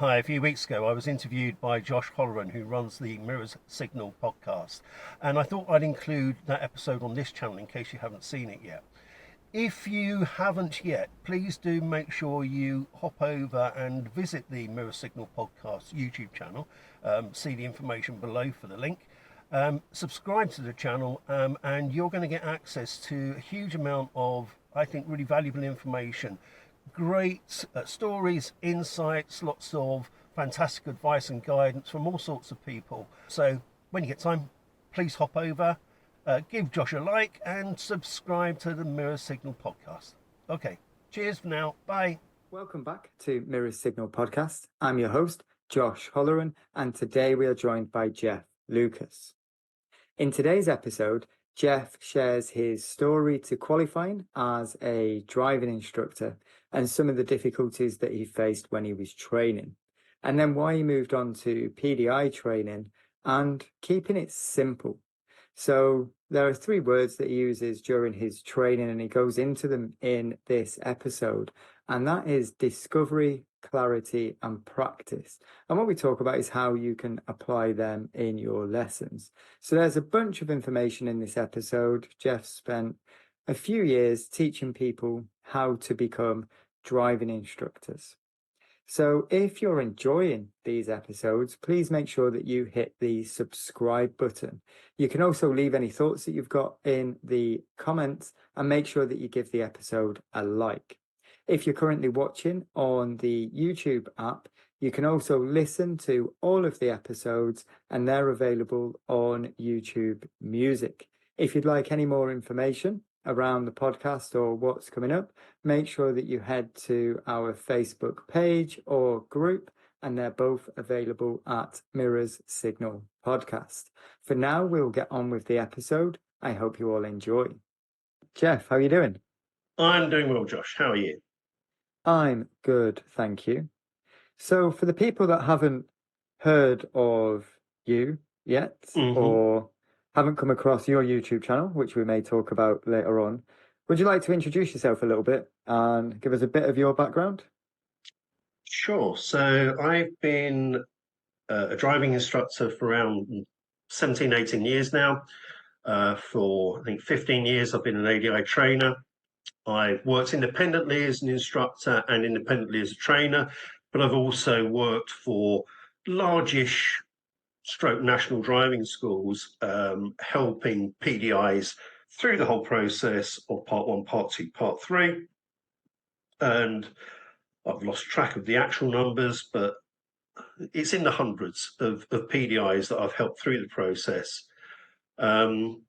Hi, a few weeks ago I was interviewed by Josh Holleran, who runs the Mirrors Signal podcast, and I thought I'd include that episode on this channel in case you haven't seen it yet. If you haven't yet, please do make sure you hop over and visit the Mirror Signal podcast YouTube channel. See the information below for the link. Subscribe to the channel, and you're going to get access to a huge amount of, I think, really valuable information. Great stories, insights, lots of fantastic advice and guidance from all sorts of people. So when you get time, please hop over, give Josh a like, and subscribe to the Mirror Signal podcast. Okay, cheers for now. Bye. Welcome back to Mirror Signal podcast. I'm your host, Josh Holleran, and today we are joined by Jeff Lucas. In today's episode, Jeff shares his story to qualifying as a driving instructor and some of the difficulties that he faced when he was training, and then why he moved on to PDI training and keeping it simple. So there are 3 words that he uses during his training, and he goes into them in this episode, and that is discovery, clarity, and practice. And what we talk about is how you can apply them in your lessons. So there's a bunch of information in this episode. Jeff spent a few years teaching people how to become driving instructors. So if you're enjoying these episodes, please make sure that you hit the subscribe button. You can also leave any thoughts that you've got in the comments and make sure that you give the episode a like. If you're currently watching on the YouTube app, you can also listen to all of the episodes and they're available on YouTube Music. If you'd like any more information around the podcast or what's coming up, make sure that you head to our Facebook page or group, and they're both available at Mirrors Signal Podcast. For now, we'll get on with the episode. I hope you all enjoy. Jeff, how are you doing? I'm doing well, Josh. How are you? I'm good, thank you. So for the people that haven't heard of you yet, or haven't come across your YouTube channel, which we may talk about later on, would you like to introduce yourself a little bit and give us a bit of your background? Sure. So I've been a driving instructor for around 17, 18 years now. For, I think, 15 years, I've been an ADI trainer. I've worked independently as an instructor and independently as a trainer, but I've also worked for largish stroke national driving schools, helping PDIs through the whole process of Part 1, Part 2, Part 3. And I've lost track of the actual numbers, but it's in the hundreds of PDIs that I've helped through the process. In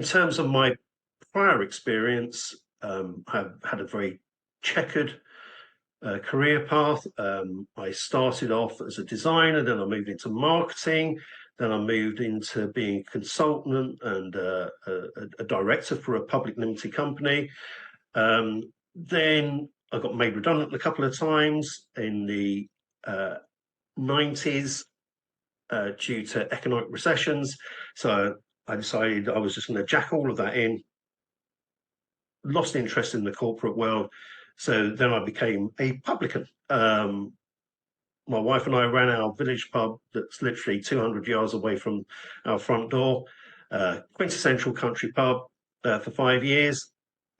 terms of my prior experience, I've had a very checkered career path. I started off as a designer, then I moved into marketing, then I moved into being a consultant and a director for a public limited company. Then I got made redundant a couple of times in the 90s due to economic recessions. So I decided I was just going to jack all of that in, lost interest in the corporate world. So then I became a publican. My wife and I ran our village pub that's literally 200 yards away from our front door, quintessential country pub for 5 years.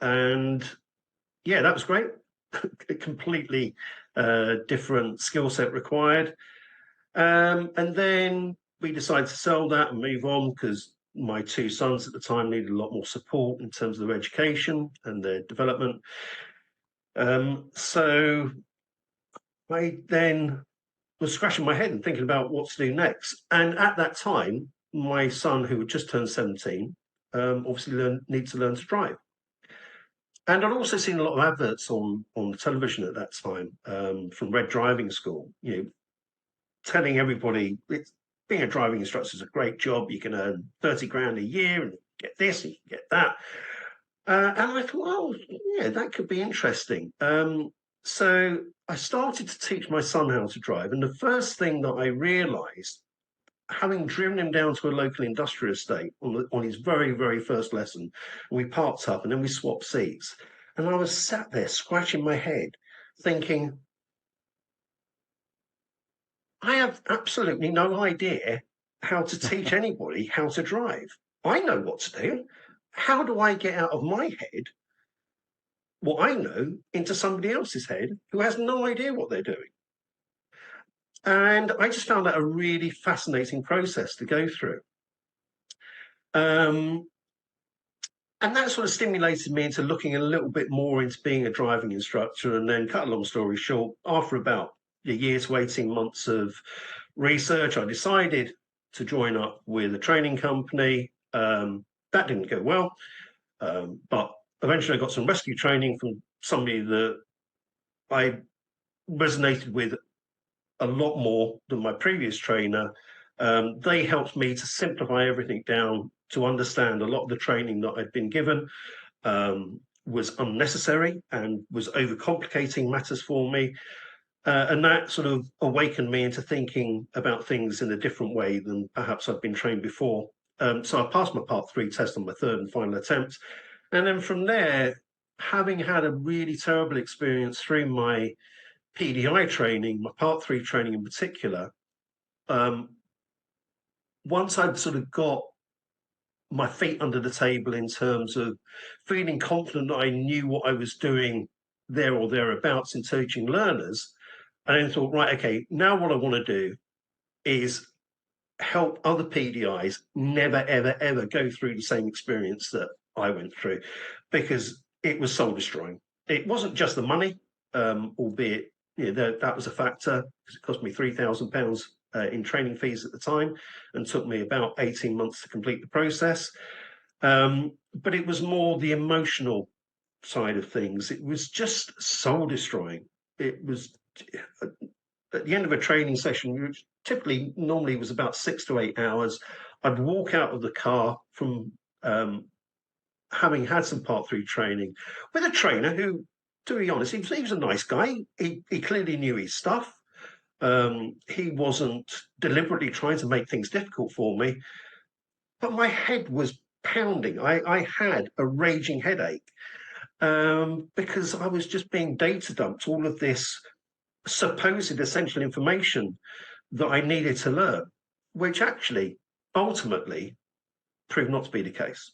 And yeah, that was great. A completely different skill set required. And then we decided to sell that and move on because my 2 sons at the time needed a lot more support in terms of their education and their development. So I then was scratching my head and thinking about what to do next. And at that time, my son, who had just turned 17, obviously needed to learn to drive. And I'd also seen a lot of adverts on the television at that time from Red Driving School, telling everybody being a driving instructor is a great job. You can earn 30 grand a year and get this and you can get that. And I thought, well, yeah, that could be interesting. So I started to teach my son how to drive. And the first thing that I realized, having driven him down to a local industrial estate on his very, very first lesson, and we parked up and then we swapped seats. And I was sat there scratching my head thinking, I have absolutely no idea how to teach anybody how to drive. I know what to do. How do I get out of my head what I know into somebody else's head who has no idea what they're doing? And I just found that a really fascinating process to go through. And that sort of stimulated me into looking a little bit more into being a driving instructor. And then, cut a long story short, after about a year to 18 months of research, I decided to join up with a training company. That didn't go well, but eventually I got some rescue training from somebody that I resonated with a lot more than my previous trainer. They helped me to simplify everything down, to understand a lot of the training that I'd been given was unnecessary and was overcomplicating matters for me. And that sort of awakened me into thinking about things in a different way than perhaps I'd been trained before. So I passed my Part 3 test on my third and final attempt. And then from there, having had a really terrible experience through my PDI training, my Part 3 training in particular, once I'd sort of got my feet under the table in terms of feeling confident that I knew what I was doing there or thereabouts in teaching learners, I then thought, right, okay, now what I want to do is help other PDIs never, ever, ever go through the same experience that I went through, because it was soul destroying. It wasn't just the money, albeit that was a factor, because it cost me £3,000 in training fees at the time, and took me about 18 months to complete the process. But it was more the emotional side of things. It was just soul destroying. It was at the end of a training session, which typically normally was about 6 to 8 hours. I'd walk out of the car from having had some Part 3 training with a trainer who, to be honest, he was a nice guy. He clearly knew his stuff. He wasn't deliberately trying to make things difficult for me, but my head was pounding. I had a raging headache because I was just being data dumped all of this supposed essential information that I needed to learn, which actually ultimately proved not to be the case.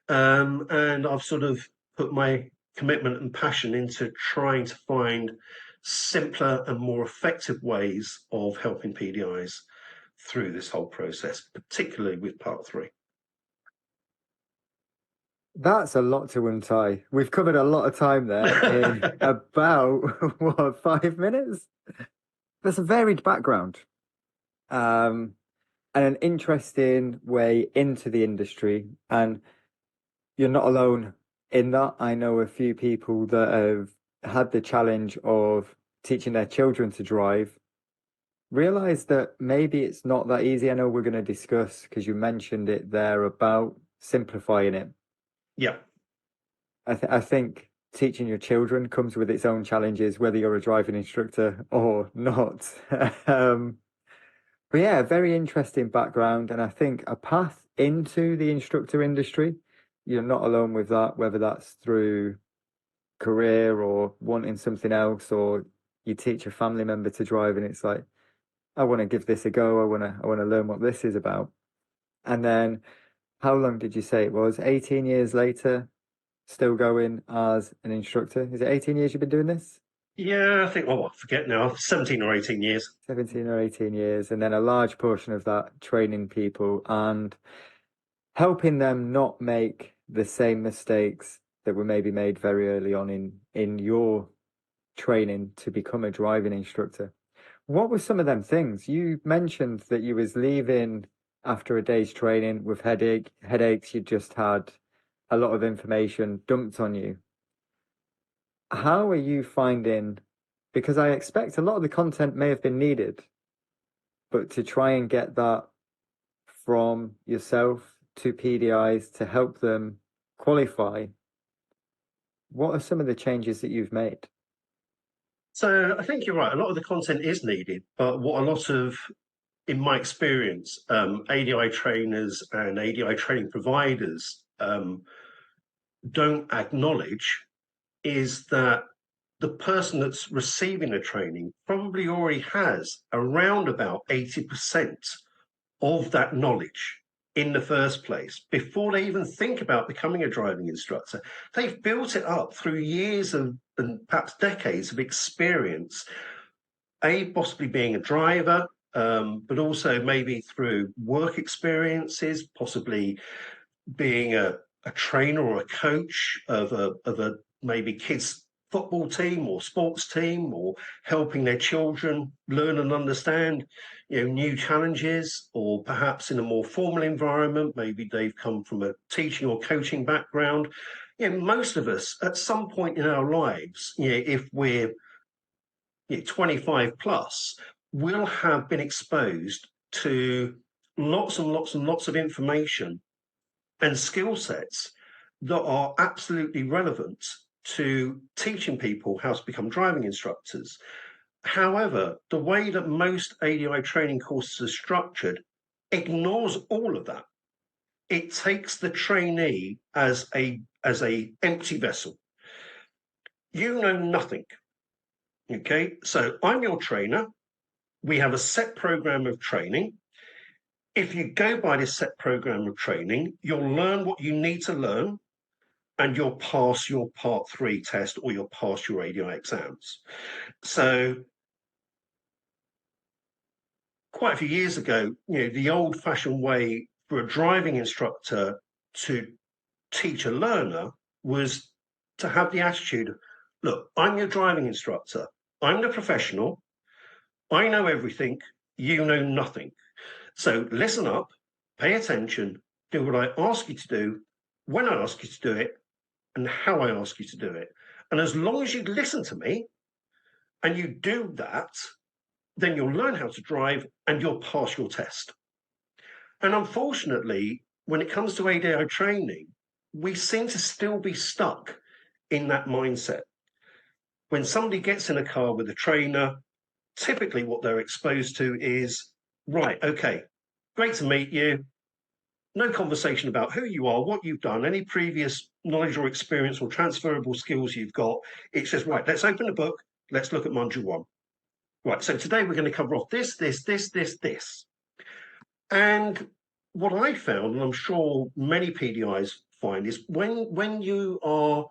And I've sort of put my commitment and passion into trying to find simpler and more effective ways of helping PDIs through this whole process, particularly with Part 3. That's a lot to untie. We've covered a lot of time there in about, what, 5 minutes? That's a varied background. And an interesting way into the industry. And you're not alone in that. I know a few people that have had the challenge of teaching their children to drive, realize that maybe it's not that easy. I know we're going to discuss, because you mentioned it there, about simplifying it. Yeah. I think teaching your children comes with its own challenges, whether you're a driving instructor or not. But yeah, very interesting background. And I think a path into the instructor industry, you're not alone with that, whether that's through career or wanting something else, or you teach a family member to drive and it's like, I want to give this a go. I want to learn what this is about. And then how long did you say it was? 18 years later, still going as an instructor. Is it 18 years you've been doing this? Yeah, I think, I forget now, 17 or 18 years. 17 or 18 years. And then a large portion of that training people and helping them not make the same mistakes that were maybe made very early on in your training to become a driving instructor. What were some of them things? You mentioned that you was leaving after a day's training with headaches. You just had a lot of information dumped on you. How are you finding, because I expect a lot of the content may have been needed, but to try and get that from yourself to PDIs to help them qualify, what are some of the changes that you've made? So I think you're right. A lot of the content is needed, but what a lot of, in my experience, ADI trainers and ADI training providers don't acknowledge is that the person that's receiving the training probably already has around about 80% of that knowledge in the first place before they even think about becoming a driving instructor. They've built it up through years of and perhaps decades of experience, possibly being a driver, but also maybe through work experiences, possibly being a trainer or a coach of a maybe kids football team or sports team, or helping their children learn and understand new challenges, or perhaps in a more formal environment, maybe they've come from a teaching or coaching background. Most of us at some point in our lives, if we're 25 plus, will have been exposed to lots and lots and lots of information and skill sets that are absolutely relevant to teaching people how to become driving instructors. However, the way that most ADI training courses are structured ignores all of that. It takes the trainee as a empty vessel. You know nothing. Okay, so I'm your trainer. We have a set program of training. If you go by this set program of training, you'll learn what you need to learn, and you'll pass your Part 3 test, or you'll pass your ADI exams. So quite a few years ago, the old-fashioned way for a driving instructor to teach a learner was to have the attitude, look, I'm your driving instructor. I'm the professional. I know everything. You know nothing. So listen up, pay attention, do what I ask you to do, when I ask you to do it, and how I ask you to do it. And as long as you listen to me and you do that, then you'll learn how to drive and you'll pass your test. And unfortunately, when it comes to ADI training, we seem to still be stuck in that mindset. When somebody gets in a car with a trainer, typically what they're exposed to is, right, okay, great to meet you. No conversation about who you are, what you've done, any previous knowledge or experience or transferable skills you've got. It's just, right, let's open the book. Let's look at module 1. Right, so today we're going to cover off this. And what I found, and I'm sure many PDIs find, is when you are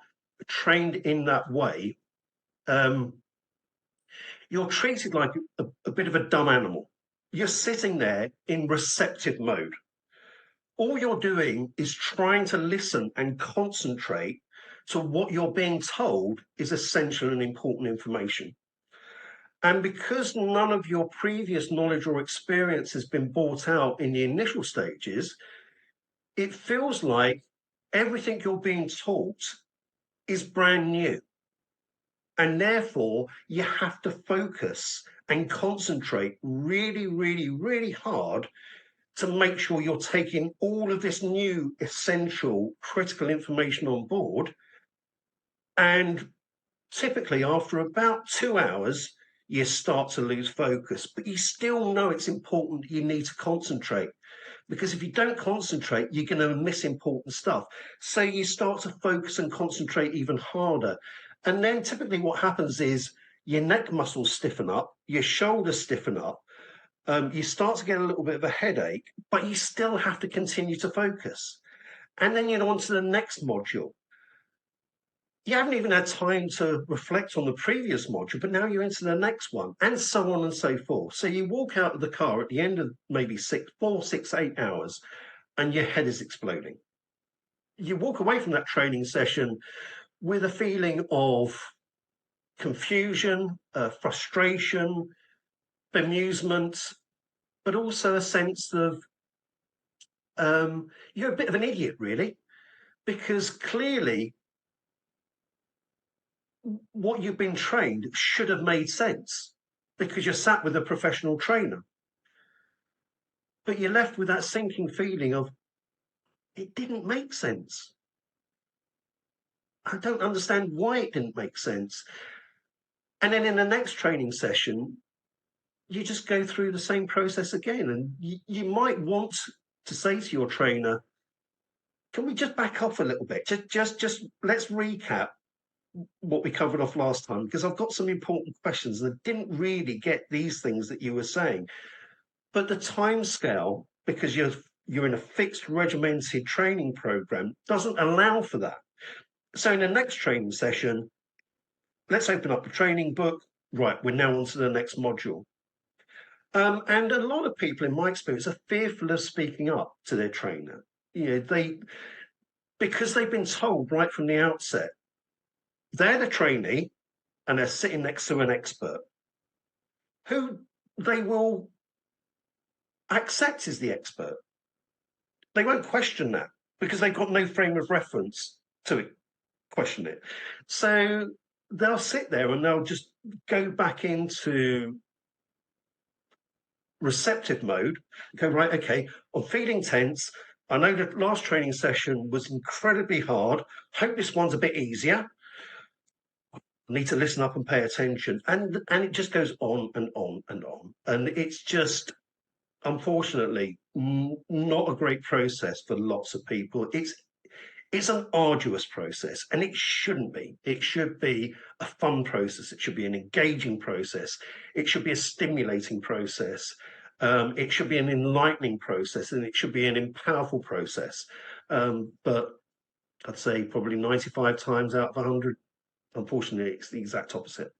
trained in that way, you're treated like a bit of a dumb animal. You're sitting there in receptive mode. All you're doing is trying to listen and concentrate to what you're being told is essential and important information. And because none of your previous knowledge or experience has been brought out in the initial stages, it feels like everything you're being taught is brand new. And therefore, you have to focus and concentrate really, really, really hard to make sure you're taking all of this new, essential, critical information on board. And typically, after about 2 hours, you start to lose focus, but you still know it's important that you need to concentrate, because if you don't concentrate, you're going to miss important stuff. So you start to focus and concentrate even harder. And then typically what happens is your neck muscles stiffen up, your shoulders stiffen up, you start to get a little bit of a headache, but you still have to continue to focus. And then you're on to the next module. You haven't even had time to reflect on the previous module, but now you're into the next one, and so on and so forth. So you walk out of the car at the end of maybe 4, 6, 8 hours, and your head is exploding. You walk away from that training session with a feeling of confusion, frustration, bemusement, but also a sense of you're a bit of an idiot, really, because clearly what you've been trained should have made sense, because you're sat with a professional trainer. But you're left with that sinking feeling of, it didn't make sense. I don't understand why it didn't make sense. And then in the next training session, you just go through the same process again. And you might want to say to your trainer, can we just back off a little bit? Just let's recap what we covered off last time, because I've got some important questions and I didn't really get these things that you were saying. But the time scale, because you're in a fixed regimented training program, doesn't allow for that. So in the next training session, let's open up the training book. Right, we're now on to the next module. And a lot of people, in my experience, are fearful of speaking up to their trainer. Because they've been told right from the outset, they're the trainee and they're sitting next to an expert who they will accept as the expert. They won't question that because they've got no frame of reference to question it. So they'll sit there and they'll just go back into receptive mode, go, right, okay, I'm feeling tense. I know the last training session was incredibly hard. Hope this one's a bit easier. I need to listen up and pay attention. And it just goes on and on and on. And it's just, unfortunately, not a great process for lots of people. It's an arduous process, and it shouldn't be. It should be a fun process. It should be an engaging process. It should be a stimulating process. It should be an enlightening process, and it should be an powerful process. But I'd say probably 95 times out of 100, unfortunately, it's the exact opposite.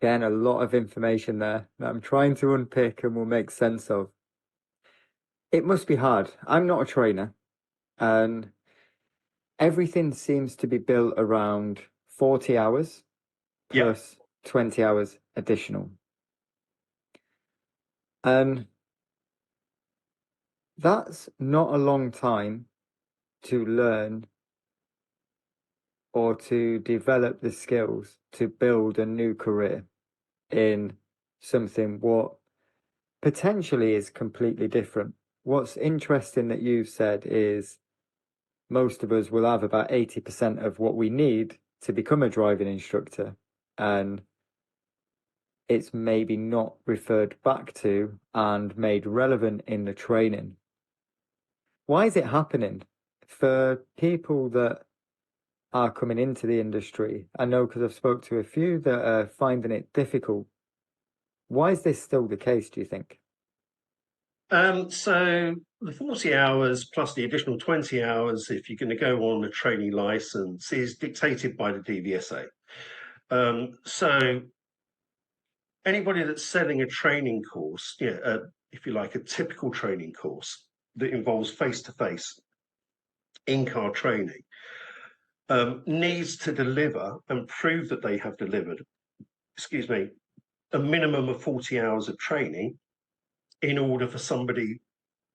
Again, a lot of information there that I'm trying to unpick and will make sense of. It must be hard. I'm not a trainer, and everything seems to be built around 40 hours plus 20 hours additional. And that's not a long time to learn or to develop the skills to build a new career in something what potentially is completely different. What's interesting that you've said is most of us will have about 80% of what we need to become a driving instructor, and it's maybe not referred back to and made relevant in the training. Why is it happening for people that are coming into the industry? I know because I've spoke to a few that are finding it difficult. Why is this still the case, do you think? So the 40 hours plus the additional 20 hours, if you're going to go on a trainee license, is dictated by the DVSA. So anybody that's selling a training course, if you like, a typical training course that involves face-to-face in-car training, needs to deliver and prove that they have delivered, a minimum of 40 hours of training in order for somebody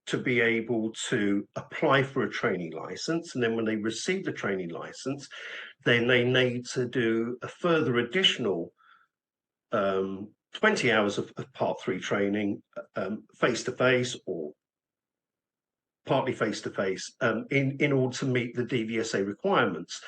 to be able to apply for a training license. And then when they receive the training license, then they need to do a further additional 20 hours of part 3 training, face-to-face or partly face-to-face, in order to meet the DVSA requirements.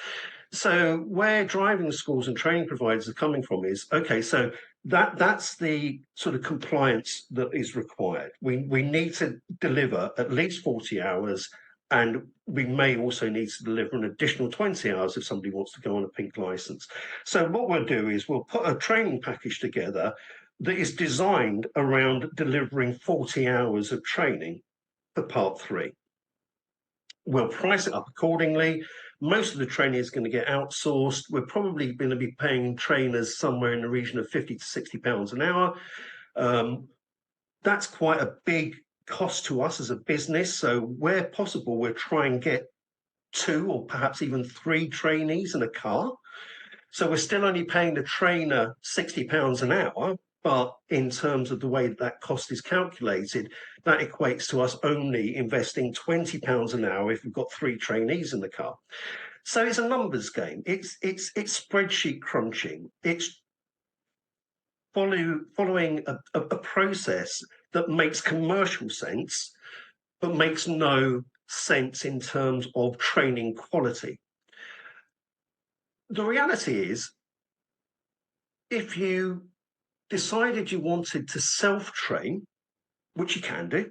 So where driving schools and training providers are coming from is, okay, so that's the sort of compliance that is required. We need to deliver at least 40 hours, and we may also need to deliver an additional 20 hours if somebody wants to go on a pink license. So what we'll do is we'll put a training package together that is designed around delivering 40 hours of training for part 3. We'll price it up accordingly. Most of the training is going to get outsourced. We're probably going to be paying trainers somewhere in the region of £50 to £60 an hour. That's quite a big cost to us as a business. So where possible, we'll try and get 2 or perhaps even 3 trainees in a car. So we're still only paying the trainer £60 an hour, but in terms of the way that cost is calculated, that equates to us only investing £20 an hour if we've got 3 trainees in the car. So it's a numbers game. It's spreadsheet crunching. It's following a process that makes commercial sense, but makes no sense in terms of training quality. The reality is, if you decided you wanted to self-train, which you can do,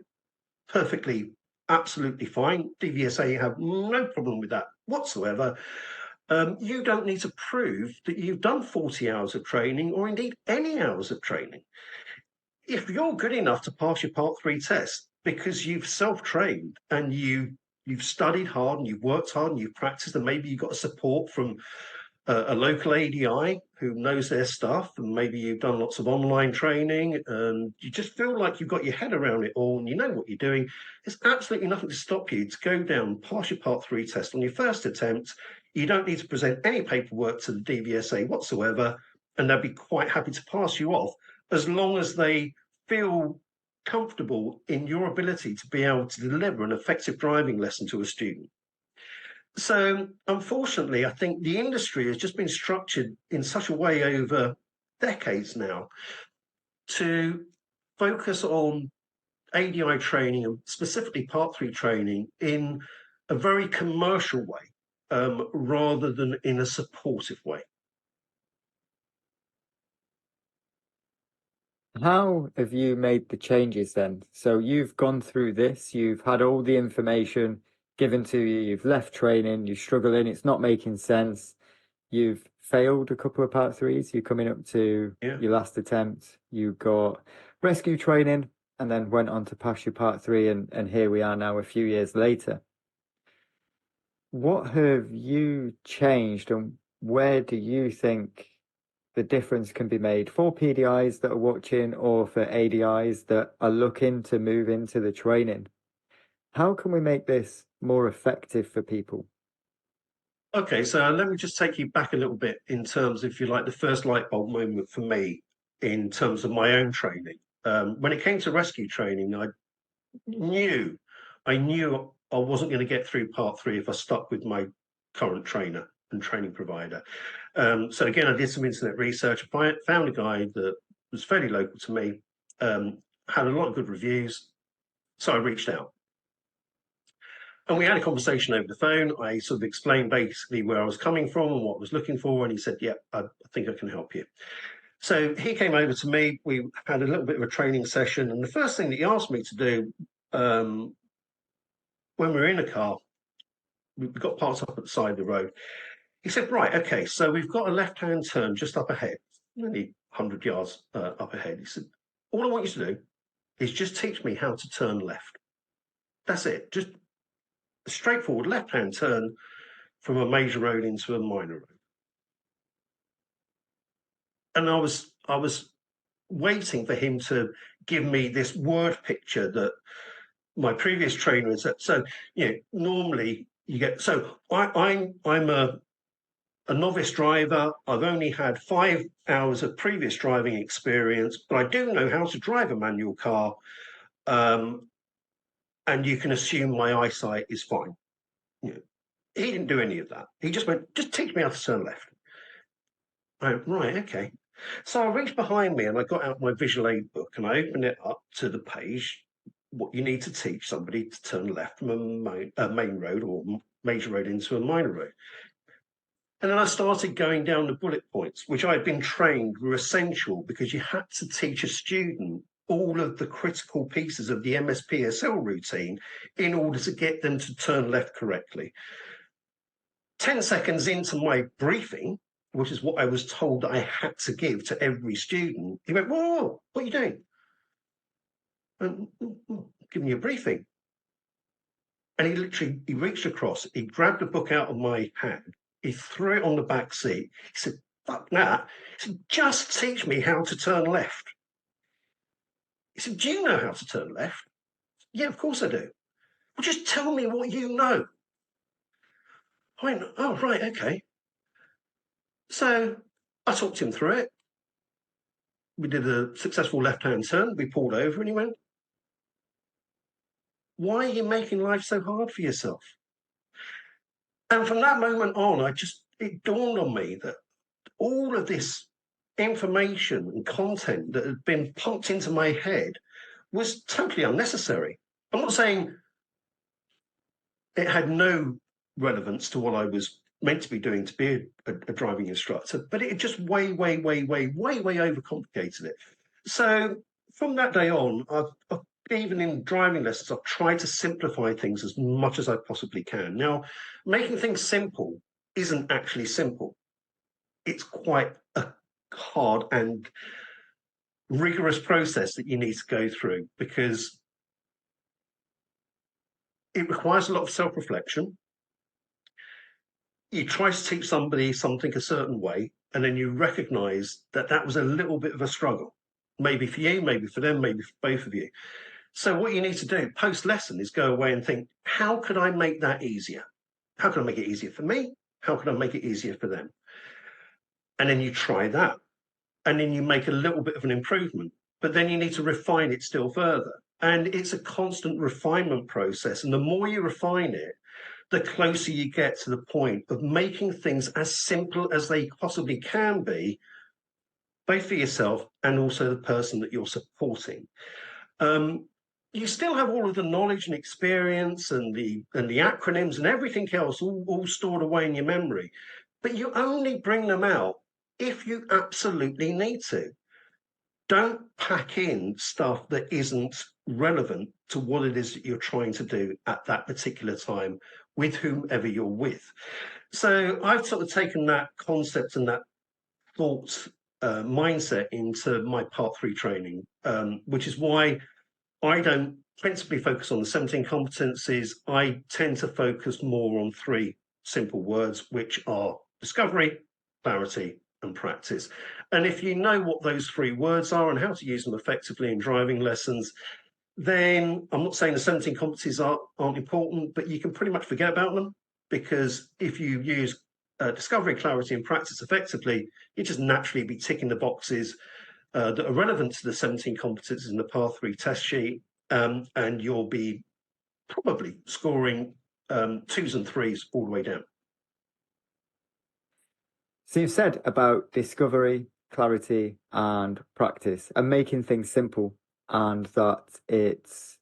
perfectly absolutely fine. DVSA have no problem with that whatsoever. You don't need to prove that you've done 40 hours of training or indeed any hours of training. If you're good enough to pass your Part 3 test because you've self-trained and you've studied hard and you've worked hard and you've practiced, and maybe you've got support from a local ADI who knows their stuff, and maybe you've done lots of online training and you just feel like you've got your head around it all and you know what you're doing, there's absolutely nothing to stop you to go down and pass your Part 3 test on your first attempt. You don't need to present any paperwork to the DVSA whatsoever, and they'll be quite happy to pass you off as long as they feel comfortable in your ability to be able to deliver an effective driving lesson to a student. So, unfortunately, I think the industry has just been structured in such a way over decades now to focus on ADI training and specifically Part 3 training in a very commercial way rather than in a supportive way. How have you made the changes then? So you've gone through this, you've had all the information given to you, you've left training, you're struggling, it's not making sense, you've failed a couple of Part 3s, you're coming up to your last attempt, you got rescue training and then went on to pass your Part 3, and here we are now a few years later. What have you changed, and where do you think the difference can be made for PDIs that are watching or for ADIs that are looking to move into the training? How can we make this more effective for people? Okay, so let me just take you back a little bit in terms, if you like, the first light bulb moment for me in terms of my own training. When it came to rescue training, I knew I wasn't going to get through Part 3 if I stuck with my current trainer and training provider. So again, I did some internet research. I found a guy that was fairly local to me, had a lot of good reviews. So I reached out. And we had a conversation over the phone. I sort of explained basically where I was coming from and what I was looking for. And he said, yeah, I think I can help you. So he came over to me. We had a little bit of a training session. And the first thing that he asked me to do when we were in a car, we got parked up at the side of the road. He said, right, okay, so we've got a left-hand turn just up ahead, nearly 100 yards up ahead. He said, all I want you to do is just teach me how to turn left. That's it. Just a straightforward left-hand turn from a major road into a minor road. And I was waiting for him to give me this word picture that my previous trainer had said. So, normally you get, so I'm a novice driver. I've only had 5 hours of previous driving experience, but I do know how to drive a manual car. And you can assume my eyesight is fine. He didn't do any of that. He just went, just teach me how to turn left. I went, right, okay. So I reached behind me and I got out my visual aid book and I opened it up to the page, what you need to teach somebody to turn left from a main road or major road into a minor road. And then I started going down the bullet points, which I'd been trained were essential because you had to teach a student all of the critical pieces of the MSPSL routine in order to get them to turn left correctly. 10 seconds into my briefing, which is what I was told that I had to give to every student, he went, whoa, what are you doing? I'm giving you a briefing. And he reached across, he grabbed a book out of my hand, he threw it on the back seat. He said, fuck that. He said, just teach me how to turn left. He said, do you know how to turn left? Yeah, of course I do. Well, just tell me what you know. I went, oh, right, okay. So I talked him through it. We did a successful left-hand turn. We pulled over and he went, why are you making life so hard for yourself? And from that moment on, it dawned on me that all of this information and content that had been pumped into my head was totally unnecessary. I'm not saying it had no relevance to what I was meant to be doing to be a driving instructor, but it just way overcomplicated it. So from that day on, I've even in driving lessons, I've tried to simplify things as much as I possibly can. Now, making things simple isn't actually simple. It's quite a hard and rigorous process that you need to go through, because it requires a lot of self-reflection. You try to teach somebody something a certain way, and then you recognize that that was a little bit of a struggle, maybe for you, maybe for them, maybe for both of you. So what you need to do post lesson is go away and think, how could I make that easier? How can I make it easier for me? How can I make it easier for them? And then you try that, and then you make a little bit of an improvement, but then you need to refine it still further. And it's a constant refinement process. And the more you refine it, the closer you get to the point of making things as simple as they possibly can be, both for yourself and also the person that you're supporting. You still have all of the knowledge and experience and the acronyms and everything else all stored away in your memory, but you only bring them out if you absolutely need to. Don't pack in stuff that isn't relevant to what it is that you're trying to do at that particular time with whomever you're with. So I've sort of taken that concept and that thought mindset into my Part 3 training, which is why I don't principally focus on the 17 competencies. I tend to focus more on 3 simple words, which are discovery, clarity, and practice. And if you know what those 3 words are and how to use them effectively in driving lessons, then I'm not saying the 17 competencies aren't important, but you can pretty much forget about them, because if you use discovery, clarity, and practice effectively, you just naturally be ticking the boxes that are relevant to the 17 competencies in the Part 3 test sheet, and you'll be probably scoring 2s and 3s all the way down. So you've said about discovery, clarity, and practice, and making things simple, and that it's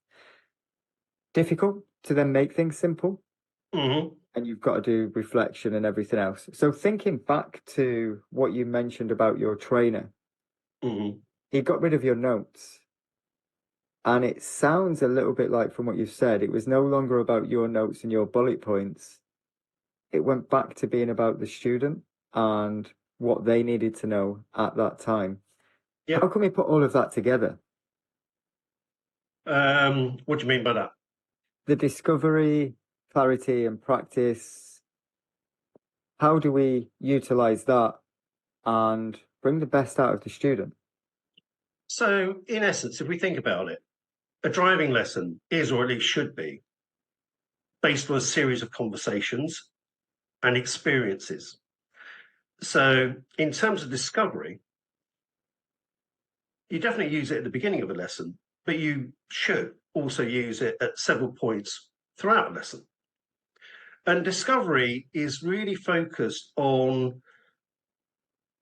difficult to then make things simple. Mm-hmm. And you've got to do reflection and everything else. So thinking back to what you mentioned about your trainer, Mm-hmm. he got rid of your notes. And it sounds a little bit like, from what you've said, it was no longer about your notes and your bullet points. It went back to being about the student and what they needed to know at that time. Yeah. How can we put all of that together? What do you mean by that? The discovery, clarity, and practice. How do we utilize that and bring the best out of the student? So, in essence, if we think about it, a driving lesson is, or at least should be, based on a series of conversations and experiences. So, in terms of discovery, you definitely use it at the beginning of a lesson, but you should also use it at several points throughout a lesson. And discovery is really focused on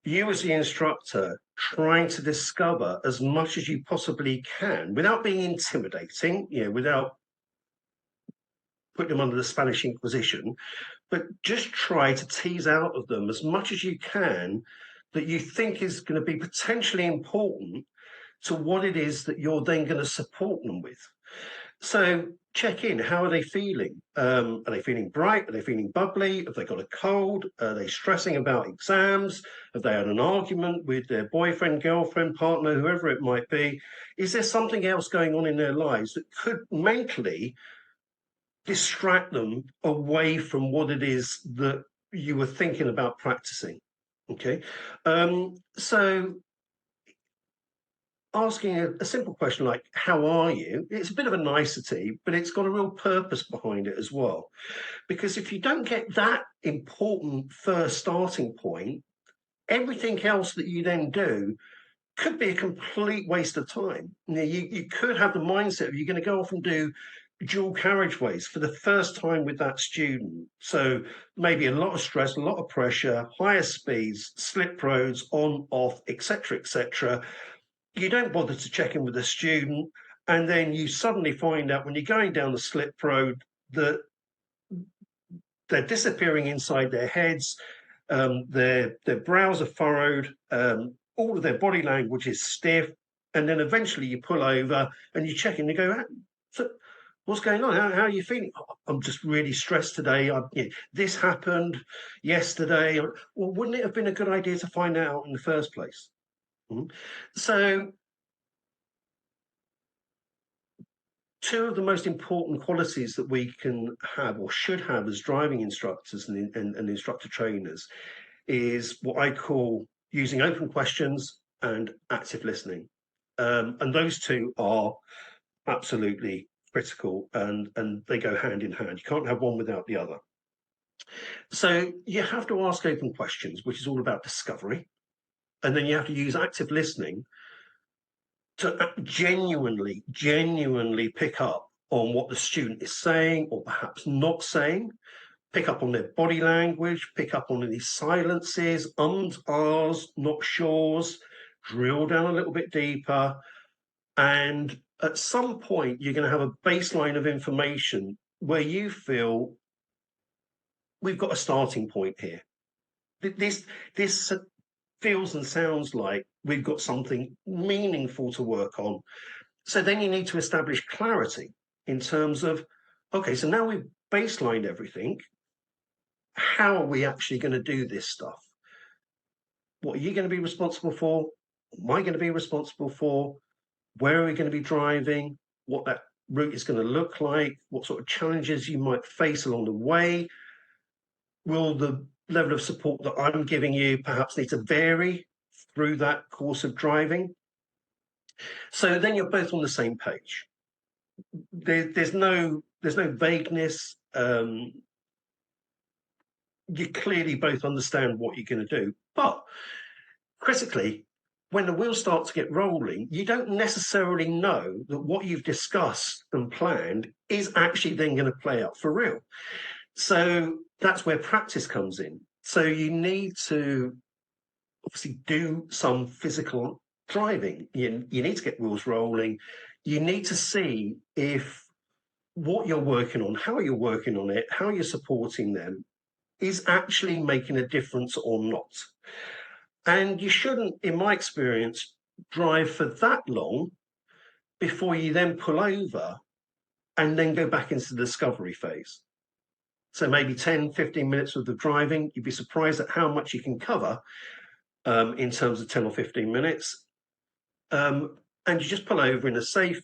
you as the instructor trying to discover as much as you possibly can without being intimidating, without putting them under the Spanish Inquisition, but just try to tease out of them as much as you can that you think is going to be potentially important to what it is that you're then going to support them with. So check in. How are they feeling? Are they feeling bright? Are they feeling bubbly? Have they got a cold? Are they stressing about exams? Have they had an argument with their boyfriend, girlfriend, partner, whoever it might be? Is there something else going on in their lives that could mentally distract them away from what it is that you were thinking about practicing? Okay. So asking a simple question like, how are you? It's a bit of a nicety, but it's got a real purpose behind it as well. Because if you don't get that important first starting point, everything else that you then do could be a complete waste of time. You could have the mindset of you're going to go off and do dual carriageways for the first time with that student. So maybe a lot of stress, a lot of pressure, higher speeds, slip roads, on, off, etc., etc. You don't bother to check in with the student, and then you suddenly find out when you're going down the slip road that they're disappearing inside their heads, their brows are furrowed, all of their body language is stiff, And then eventually you pull over and you check and you go, so what's going on? How are you feeling? "Oh, I'm just really stressed today. This happened yesterday." Well, wouldn't it have been a good idea to find out in the first place? So two of the most important qualities that we can have or should have as driving instructors and instructor trainers is what I call using open questions and active listening. And those two are absolutely critical, and they go hand in hand. You can't have one without the other. So you have to ask open questions, which is all about discovery. And then you have to use active listening to genuinely pick up on what the student is saying or perhaps not saying, pick up on their body language, pick up on any silences, ums, ahs, not sures, drill down a little bit deeper. And at some point, you're going to have a baseline of information where you feel we've got a starting point here. This feels and sounds like we've got something meaningful to work on. So then you need to establish clarity in terms of, okay, so now we've baselined everything. How are we actually going to do this stuff? What are you going to be responsible for? What am I going to be responsible for? Where are we going to be driving? What that route is going to look like? What sort of challenges you might face along the way? Will the level of support that I'm giving you perhaps need to vary through that course of driving? So then you're both on the same page. There's no vagueness. You clearly both understand what you're going to do. But critically, when the wheels start to get rolling, you don't necessarily know that what you've discussed and planned is actually then going to play out for real. So that's where practice comes in. So you need to obviously do some physical driving. You need to get wheels rolling. You need to see if what you're working on, how you're working on it, how you're supporting them is actually making a difference or not. And you shouldn't, in my experience, drive for that long before you then pull over and then go back into the discovery phase. So maybe 10, 15 minutes of the driving, you'd be surprised at how much you can cover in terms of 10 or 15 minutes. And you just pull over in a safe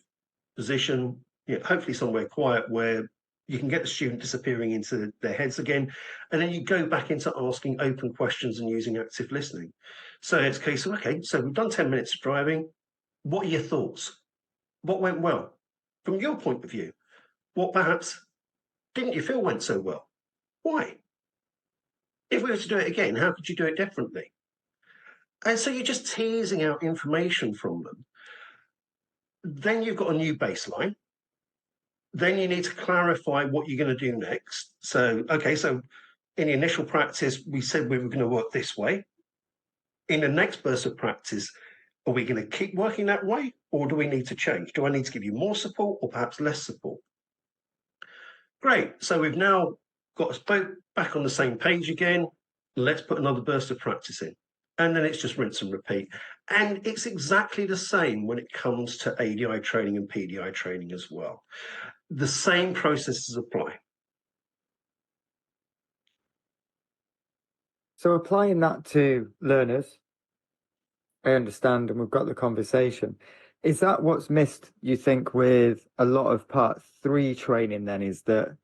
position, hopefully somewhere quiet where you can get the student disappearing into their heads again. And then you go back into asking open questions and using active listening. So it's a case of, okay, so we've done 10 minutes of driving. What are your thoughts? What went well? From your point of view, what perhaps didn't you feel went so well? Why? If we were to do it again, how could you do it differently? And so you're just teasing out information from them. Then you've got a new baseline. Then you need to clarify what you're going to do next. So, okay, so in the initial practice, we said we were going to work this way. In the next burst of practice, are we going to keep working that way, or do we need to change? Do I need to give you more support or perhaps less support? Great. So we've now got us both back on the same page again. Let's put another burst of practice in. And then it's just rinse and repeat. And it's exactly the same when it comes to ADI training and PDI training as well. The same processes apply. So applying that to learners, I understand, and we've got the conversation. Is that what's missed, you think, with a lot of part 3 training then, is that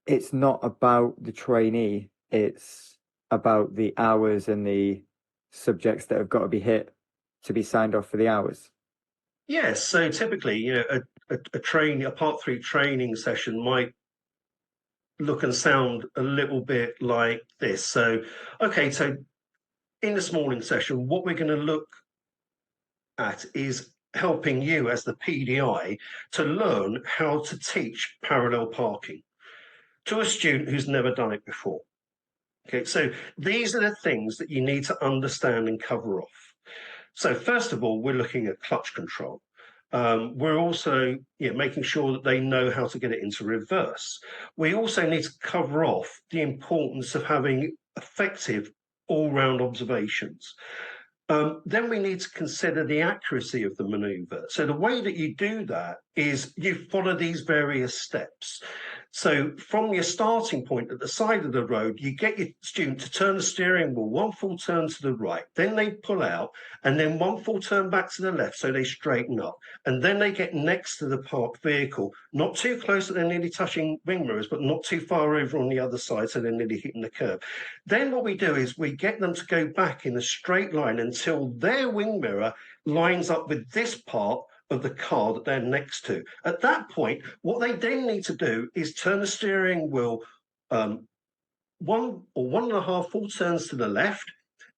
it's not about the trainee, it's about the hours and the subjects that have got to be hit to be signed off for the hours? Yes, so typically, a part 3 training session might look and sound a little bit like this. So, okay, so in this morning session, what we're going to look at is helping you as the PDI to learn how to teach parallel parking to a student who's never done it before. Okay, so these are the things that you need to understand and cover off. So first of all, we're looking at clutch control. We're also making sure that they know how to get it into reverse. We also need to cover off the importance of having effective all-round observations. Then we need to consider the accuracy of the maneuver. So the way that you do that is you follow these various steps. So from your starting point at the side of the road, you get your student to turn the steering wheel one full turn to the right, then they pull out, and then one full turn back to the left, so they straighten up. And then they get next to the parked vehicle, not too close that they're nearly touching wing mirrors, but not too far over on the other side, so they're nearly hitting the curb. Then what we do is we get them to go back in a straight line until their wing mirror lines up with this part of the car that they're next to. At that point, what they then need to do is turn the steering wheel 1 or 1.5 full turns to the left,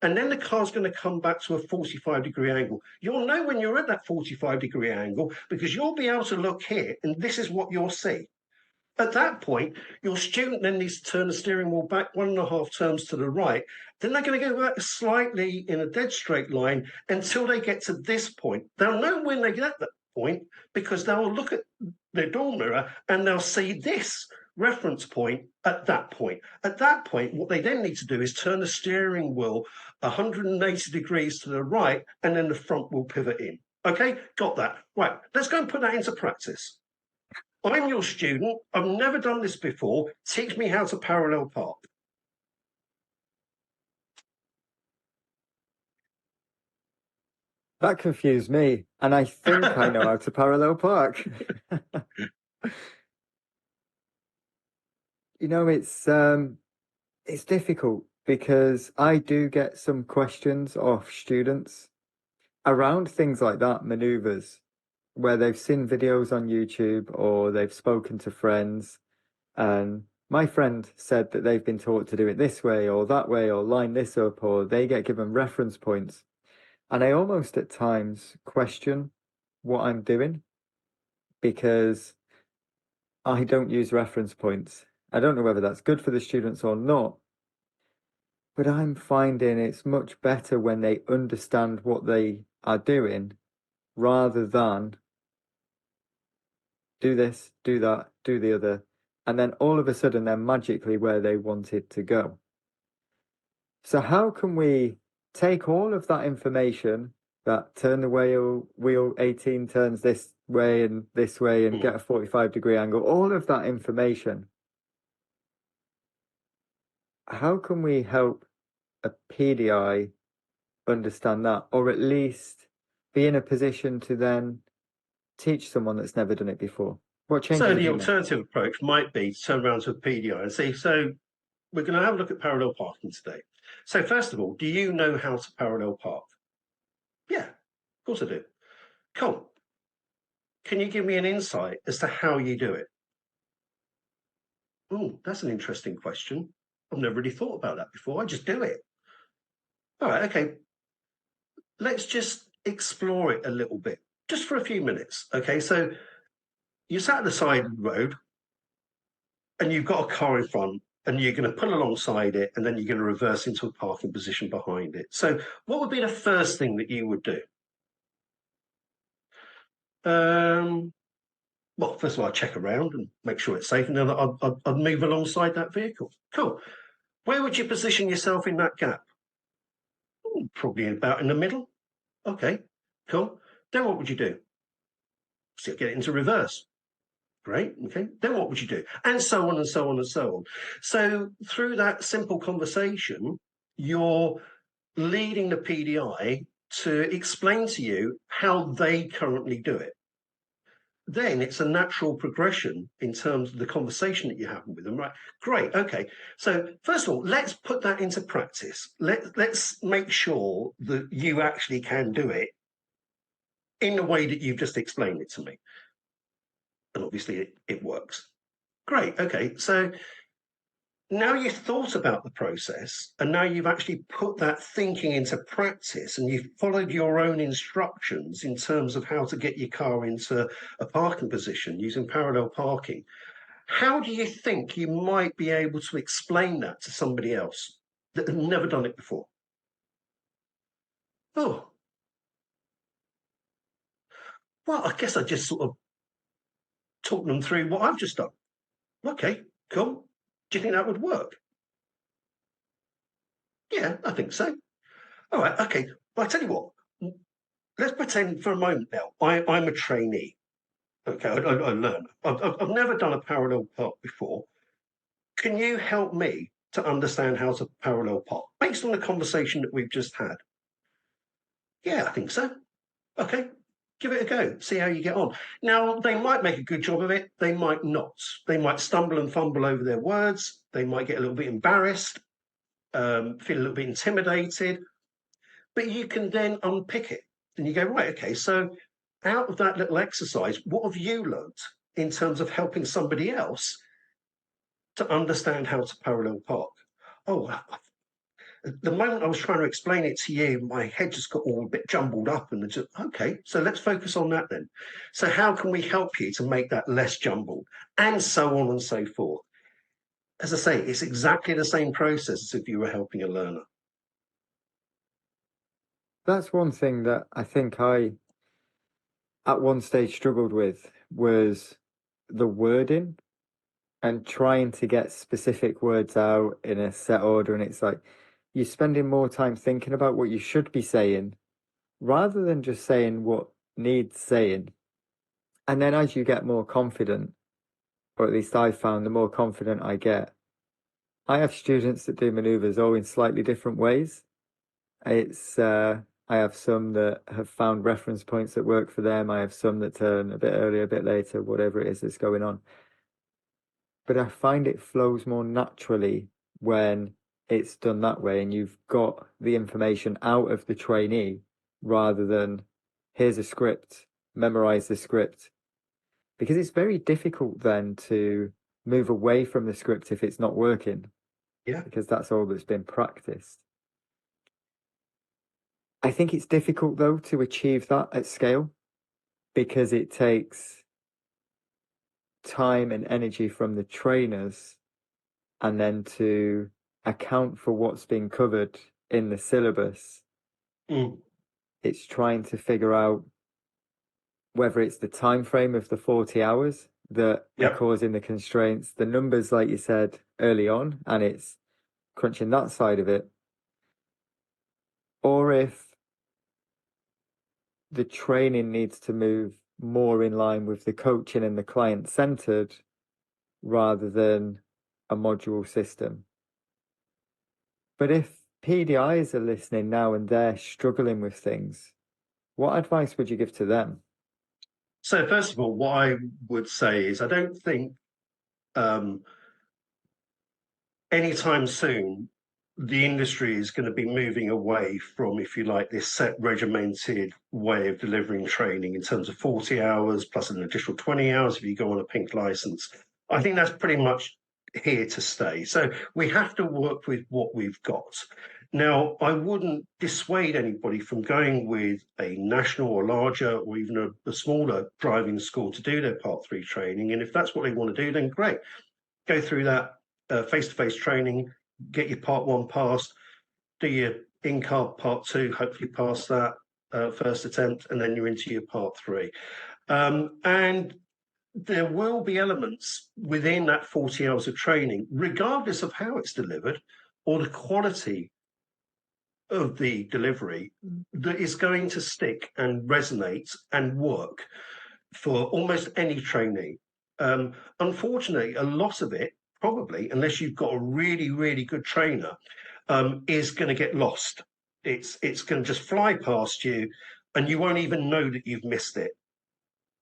and then the car's going to come back to a 45-degree angle. You'll know when you're at that 45-degree angle because you'll be able to look here, and this is what you'll see. At that point, your student then needs to turn the steering wheel back 1.5 turns to the right. Then they're going to go back slightly in a dead straight line until they get to this point. They'll know when they get at that point because they'll look at their door mirror and they'll see this reference point at that point. At that point, what they then need to do is turn the steering wheel 180 degrees to the right, and then the front will pivot in. Okay, got that. Right, let's go and put that into practice. I'm your student. I've never done this before. Teach me how to parallel park. That confused me, and I think I know how to parallel park. You know, it's difficult because I do get some questions off students around things like that, maneuvers, where they've seen videos on YouTube or they've spoken to friends, and my friend said that they've been taught to do it this way or that way or line this up, or they get given reference points. And I almost at times question what I'm doing because I don't use reference points. I don't know whether that's good for the students or not, but I'm finding it's much better when they understand what they are doing rather than do this, do that, do the other, and then all of a sudden they're magically where they wanted to go. So how can we take all of that information, that turn the wheel 18 turns this way and get a 45-degree angle, all of that information, how can we help a PDI understand that, or at least be in a position to then teach someone that's never done it before? What changes? So the alternative approach might be to turn around to a PDI and say, so we're going to have a look at parallel parking today. So first of all, do you know how to parallel park? Yeah, of course I do. Cool. Can you give me an insight as to how you do it? Oh, that's an interesting question. I've never really thought about that before. I just do it. All right, okay. Let's just explore it a little bit, just for a few minutes. Okay, so you sat at the side of the road and you've got a car in front and you're going to pull alongside it and then you're going to reverse into a parking position behind it. So what would be the first thing that you would do? Well, first of all, I'd check around and make sure it's safe, and then I'd move alongside that vehicle. Cool. Where would you position yourself in that gap? Probably about in the middle. Okay, cool. Then what would you do? So get it into reverse. Great. Okay. Then what would you do? And so on and so on and so on. So through that simple conversation, you're leading the PDI to explain to you how they currently do it. Then it's a natural progression in terms of the conversation that you're having with them, right? Great. Okay. So first of all, let's put that into practice. Let's make sure that you actually can do it in the way that you've just explained it to me. And obviously it works. Great. Okay. So now you've thought about the process and now you've actually put that thinking into practice and you've followed your own instructions in terms of how to get your car into a parking position using parallel parking. How do you think you might be able to explain that to somebody else that had never done it before? Oh, well, I guess I just sort of talk them through what I've just done. Okay, cool. Do you think that would work? Yeah, I think so. All right, okay. But I tell you what, let's pretend for a moment now, I'm a trainee. Okay, I learn. I've never done a parallel park before. Can you help me to understand how to parallel park based on the conversation that we've just had? Yeah, I think so. Okay, give it a go. See how you get on. Now, they might make a good job of it. They might not. They might stumble and fumble over their words. They might get a little bit embarrassed, feel a little bit intimidated. But you can then unpick it. And you go, right, okay, so out of that little exercise, what have you learned in terms of helping somebody else to understand how to parallel park? Oh, the moment I was trying to explain it to you, my head just got all a bit jumbled up and just, okay, so let's focus on that then. So how can we help you to make that less jumbled? And so on and so forth. As I say, it's exactly the same process as if you were helping a learner. That's one thing that I think I, at one stage, struggled with was the wording and trying to get specific words out in a set order. And it's like you're spending more time thinking about what you should be saying rather than just saying what needs saying. And then as you get more confident, or at least I found the more confident I get, I have students that do maneuvers all in slightly different ways. It's I have some that have found reference points that work for them. I have some that turn a bit earlier, a bit later, whatever it is that's going on. But I find it flows more naturally when it's done that way and you've got the information out of the trainee rather than here's a script, memorize the script. Because it's very difficult then to move away from the script if it's not working. Yeah. Because that's all that's been practiced. I think it's difficult though to achieve that at scale because it takes time and energy from the trainers and then to account for what's been covered in the syllabus. It's trying to figure out whether it's the time frame of the 40 hours that are causing the constraints, the numbers like you said early on, and it's crunching that side of it, or if the training needs to move more in line with the coaching and the client centered rather than a module system. But if PDIs are listening now and they're struggling with things, what advice would you give to them? So first of all, what I would say is I don't think anytime soon the industry is going to be moving away from, if you like, this set regimented way of delivering training in terms of 40 hours plus an additional 20 hours if you go on a pink license. I think that's pretty much here to stay. So we have to work with what we've got. Now, I wouldn't dissuade anybody from going with a national or larger or even a smaller driving school to do their Part 3 training. And if that's what they want to do, then great. Go through that face-to-face training, get your Part 1 passed, do your in-car Part 2, hopefully pass that first attempt, and then you're into your Part 3. And there will be elements within that 40 hours of training, regardless of how it's delivered or the quality of the delivery, that is going to stick and resonate and work for almost any trainee. Unfortunately, a lot of it, probably, unless you've got a really, really good trainer, is going to get lost. It's going to just fly past you, and you won't even know that you've missed it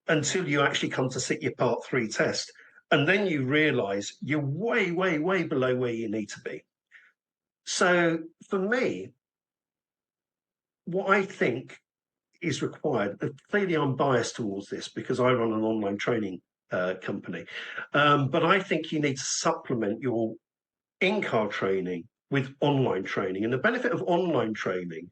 until you actually come to sit your Part 3 test. And then you realise you're way, way, way below where you need to be. So for me, what I think is required, clearly I'm biased towards this because I run an online training company, but I think you need to supplement your in-car training with online training. And the benefit of online training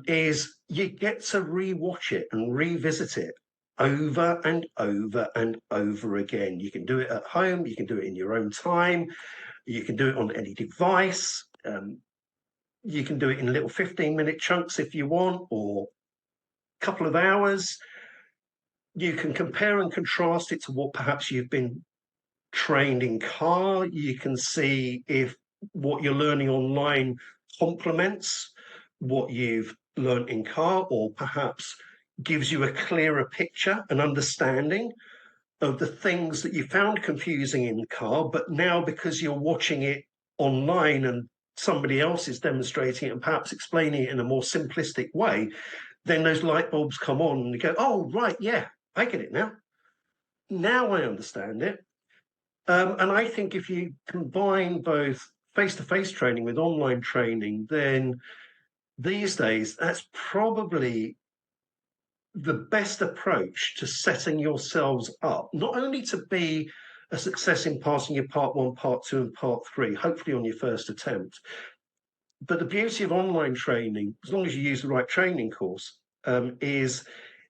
is you get to re-watch it and revisit it over and over and over again. You can do it at home, you can do it in your own time, you can do it on any device, you can do it in little 15-minute chunks if you want, or a couple of hours. You can compare and contrast it to what perhaps you've been trained in car. You can see if what you're learning online complements what you've learnt in car, or perhaps gives you a clearer picture and understanding of the things that you found confusing in the car, but now because you're watching it online and somebody else is demonstrating it and perhaps explaining it in a more simplistic way, then those light bulbs come on and you go, oh, right, yeah, I get it now. Now I understand it. And I think if you combine both face-to-face training with online training, then these days that's probably the best approach to setting yourselves up, not only to be a success in passing your part 1, part 2, and part 3, hopefully on your first attempt, but the beauty of online training, as long as you use the right training course, is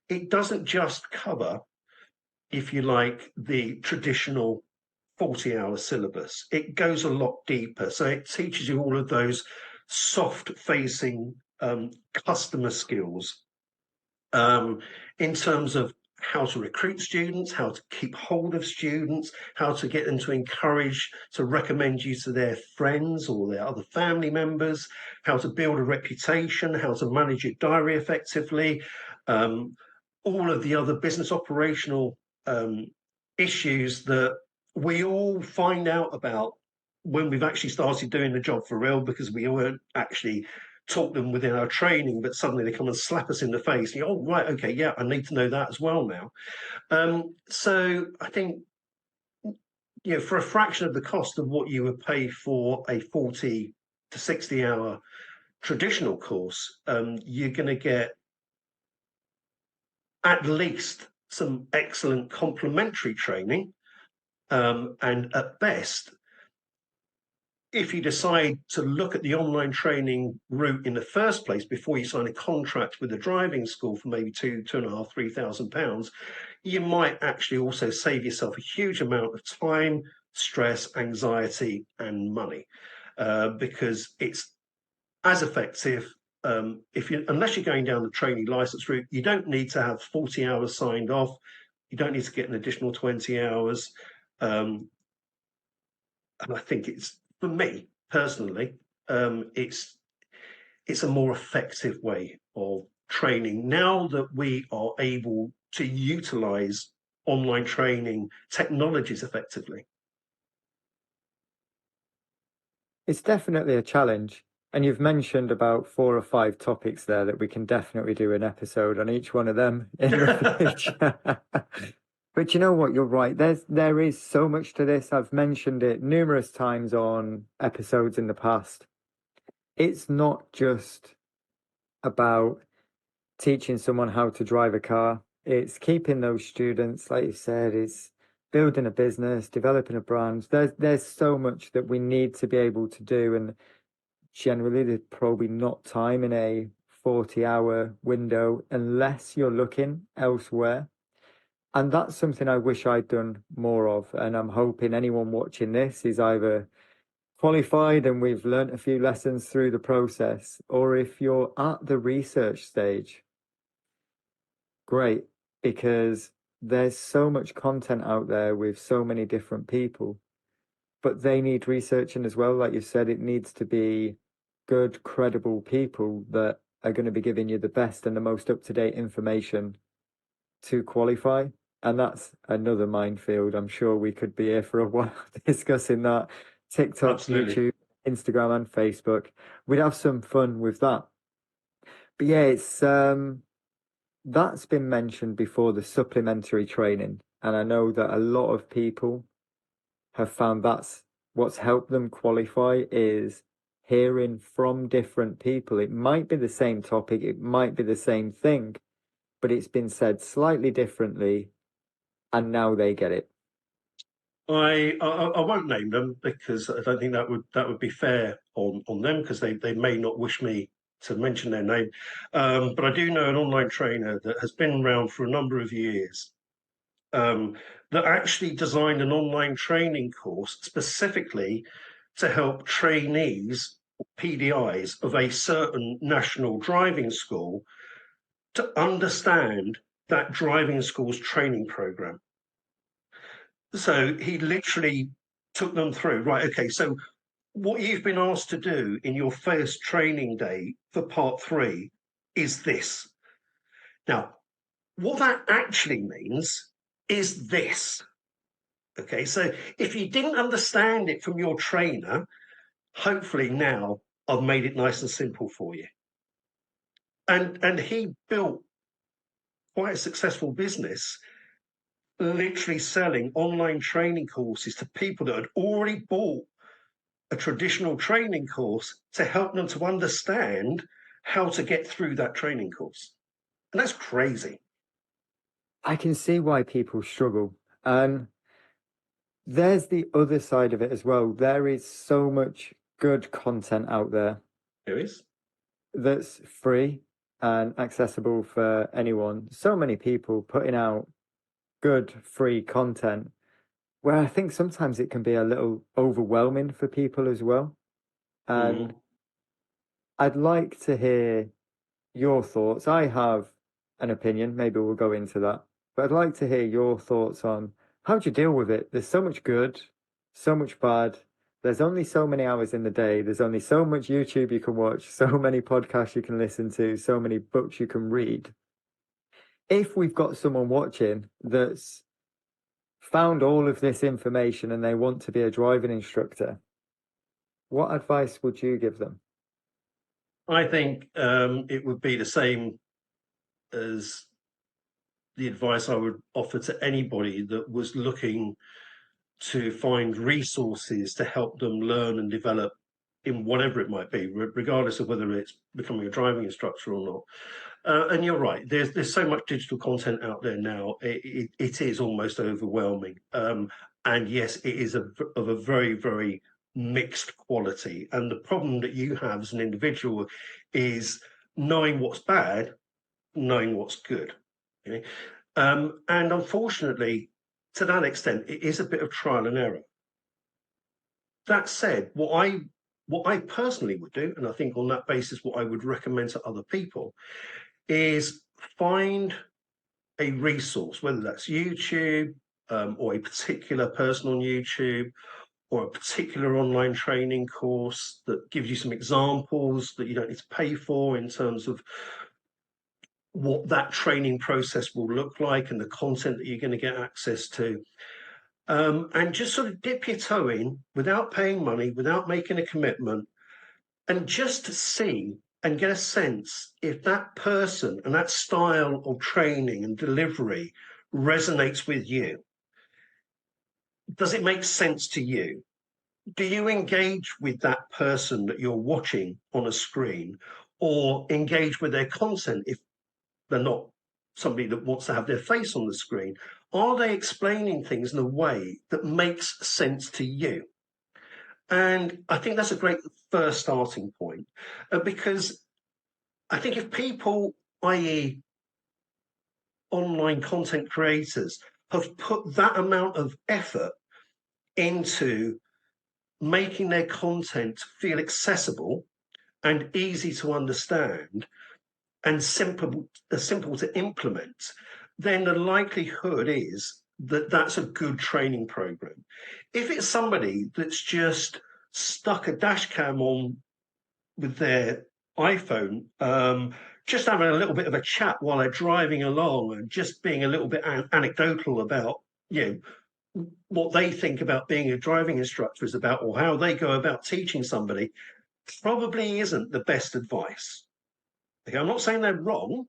it doesn't just cover, if you like, the traditional 40-hour syllabus. It goes a lot deeper. So it teaches you all of those soft-facing customer skills, in terms of how to recruit students, how to keep hold of students, how to get them to encourage, to recommend you to their friends or their other family members, how to build a reputation, how to manage your diary effectively, all of the other business operational issues that we all find out about when we've actually started doing the job for real, because we weren't actually taught them within our training, but suddenly they come and slap us in the face. And oh, right, okay, yeah, I need to know that as well now. So I think, for a fraction of the cost of what you would pay for a 40 to 60 hour traditional course, you're going to get at least some excellent complementary training. And at best, if you decide to look at the online training route in the first place before you sign a contract with a driving school for maybe £2,500, £3,000, you might actually also save yourself a huge amount of time, stress, anxiety, and money, because it's as effective. Unless you're going down the training license route, you don't need to have 40 hours signed off. You don't need to get an additional 20 hours. And I think it's, for me personally, it's a more effective way of training now that we are able to utilize online training technologies effectively. It's definitely a challenge. And you've mentioned about 4 or 5 topics there that we can definitely do an episode on each one of them in the future. But you know what? You're right. There is so much to this. I've mentioned it numerous times on episodes in the past. It's not just about teaching someone how to drive a car. It's keeping those students, like you said, it's building a business, developing a brand. There's so much that we need to be able to do, and generally there's probably not time in a 40-hour window unless you're looking elsewhere. And that's something I wish I'd done more of. And I'm hoping anyone watching this is either qualified and we've learnt a few lessons through the process, or if you're at the research stage, great, because there's so much content out there with so many different people, but they need researching as well. Like you said, it needs to be good, credible people that are going to be giving you the best and the most up-to-date information to qualify. And that's another minefield. I'm sure we could be here for a while discussing that. TikTok, Absolutely. YouTube, Instagram, and Facebook. We'd have some fun with that. But yeah, it's that's been mentioned before, the supplementary training. And I know that a lot of people have found that's what's helped them qualify, is hearing from different people. It might be the same topic, it might be the same thing, but it's been said slightly differently, and now they get it. I won't name them because I don't think that would be fair on them, because they may not wish me to mention their name. But I do know an online trainer that has been around for a number of years, that actually designed an online training course specifically to help trainees, PDIs, of a certain national driving school to understand that driving school's training program. So he literally took them through, right, okay, so what you've been asked to do in your first training day for part 3 is this. Now, what that actually means is this. Okay, so if you didn't understand it from your trainer, hopefully now I've made it nice and simple for you. And he built quite a successful business, literally selling online training courses to people that had already bought a traditional training course to help them to understand how to get through that training course. And that's crazy. I can see why people struggle. And there's the other side of it as well. There is so much good content out there. There is. That's free and accessible for anyone. So many people putting out good free content where I think sometimes it can be a little overwhelming for people as well. And I'd like to hear your thoughts. I have an opinion, maybe we'll go into that, but I'd like to hear your thoughts on how do you deal with it? There's so much good, so much bad. There's only so many hours in the day. There's only so much YouTube you can watch, so many podcasts you can listen to, so many books you can read. If we've got someone watching that's found all of this information and they want to be a driving instructor, what advice would you give them? I think it would be the same as the advice I would offer to anybody that was looking to find resources to help them learn and develop in whatever it might be, regardless of whether it's becoming a driving instructor or not. And you're right, there's so much digital content out there now, it is almost overwhelming. And yes, it is of a very, very mixed quality. And the problem that you have as an individual is knowing what's bad, knowing what's good. Okay? And unfortunately, to that extent, it is a bit of trial and error. That said, what I personally would do, and I think on that basis, what I would recommend to other people, is find a resource, whether that's YouTube or a particular person on YouTube or a particular online training course that gives you some examples that you don't need to pay for in terms of what that training process will look like and the content that you're going to get access to. And just sort of dip your toe in without paying money, without making a commitment, and just to see and get a sense if that person and that style of training and delivery resonates with you. Does it make sense to you? Do you engage with that person that you're watching on a screen, or engage with their content if they're not somebody that wants to have their face on the screen? Are they explaining things in a way that makes sense to you? And I think that's a great first starting point, because I think if people, i.e. online content creators, have put that amount of effort into making their content feel accessible and easy to understand and simple to implement, then the likelihood is that that's a good training program. If it's somebody that's just stuck a dash cam on with their iPhone, just having a little bit of a chat while they're driving along and just being a little bit anecdotal about, what they think about being a driving instructor is about, or how they go about teaching somebody, probably isn't the best advice. Okay, I'm not saying they're wrong.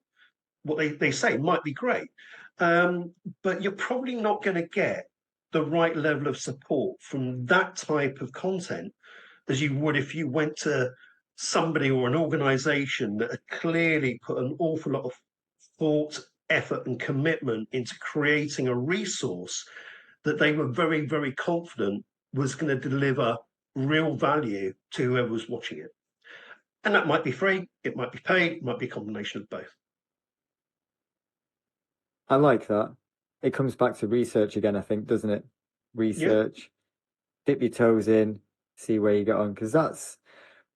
What they say might be great, but you're probably not going to get the right level of support from that type of content as you would if you went to somebody or an organization that had clearly put an awful lot of thought, effort, and commitment into creating a resource that they were very, very confident was going to deliver real value to whoever was watching it. And that might be free, it might be paid, it might be a combination of both. I like that. It comes back to research again, I think, doesn't it? Research, dip your toes in, see where you get on, because that's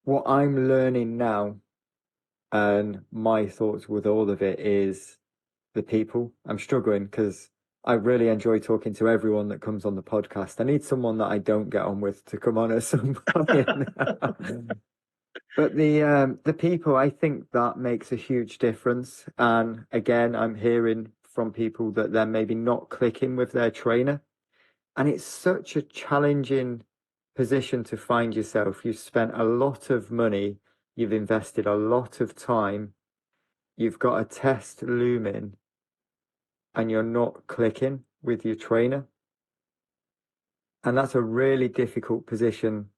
what I'm learning now. And my thoughts with all of it is the people. I'm struggling because I really enjoy talking to everyone that comes on the podcast. I need someone that I don't get on with to come on at some point. But the people, I think that makes a huge difference. And again, I'm hearing from people that they're maybe not clicking with their trainer. And it's such a challenging position to find yourself. You've spent a lot of money, you've invested a lot of time, you've got a test looming, and you're not clicking with your trainer. And that's a really difficult position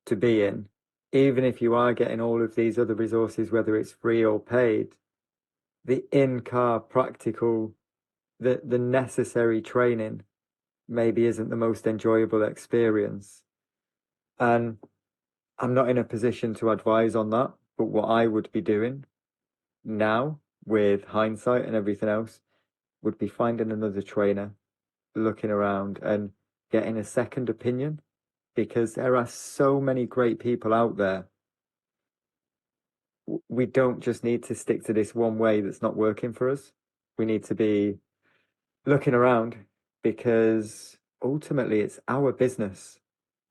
to be in, even if you are getting all of these other resources, whether it's free or paid. The in-car practical, the necessary training maybe isn't the most enjoyable experience. And I'm not in a position to advise on that, but what I would be doing now, with hindsight and everything else, would be finding another trainer, looking around and getting a second opinion, because there are so many great people out there. We don't just need to stick to this one way that's not working for us. We need to be looking around, because ultimately it's our business.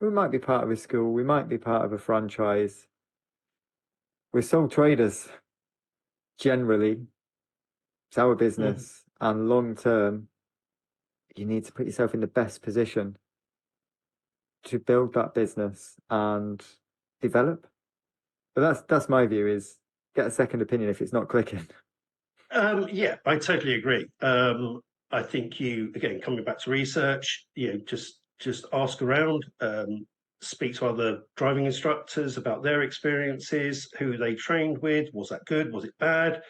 We might be part of a school, we might be part of a franchise. We're sole traders generally. It's our business, and long term, you need to put yourself in the best position to build that business and develop. But that's my view, is get a second opinion if it's not clicking. Yeah, I totally agree. I think you, again, coming back to research, just ask around, speak to other driving instructors about their experiences, who they trained with, was that good, was it bad?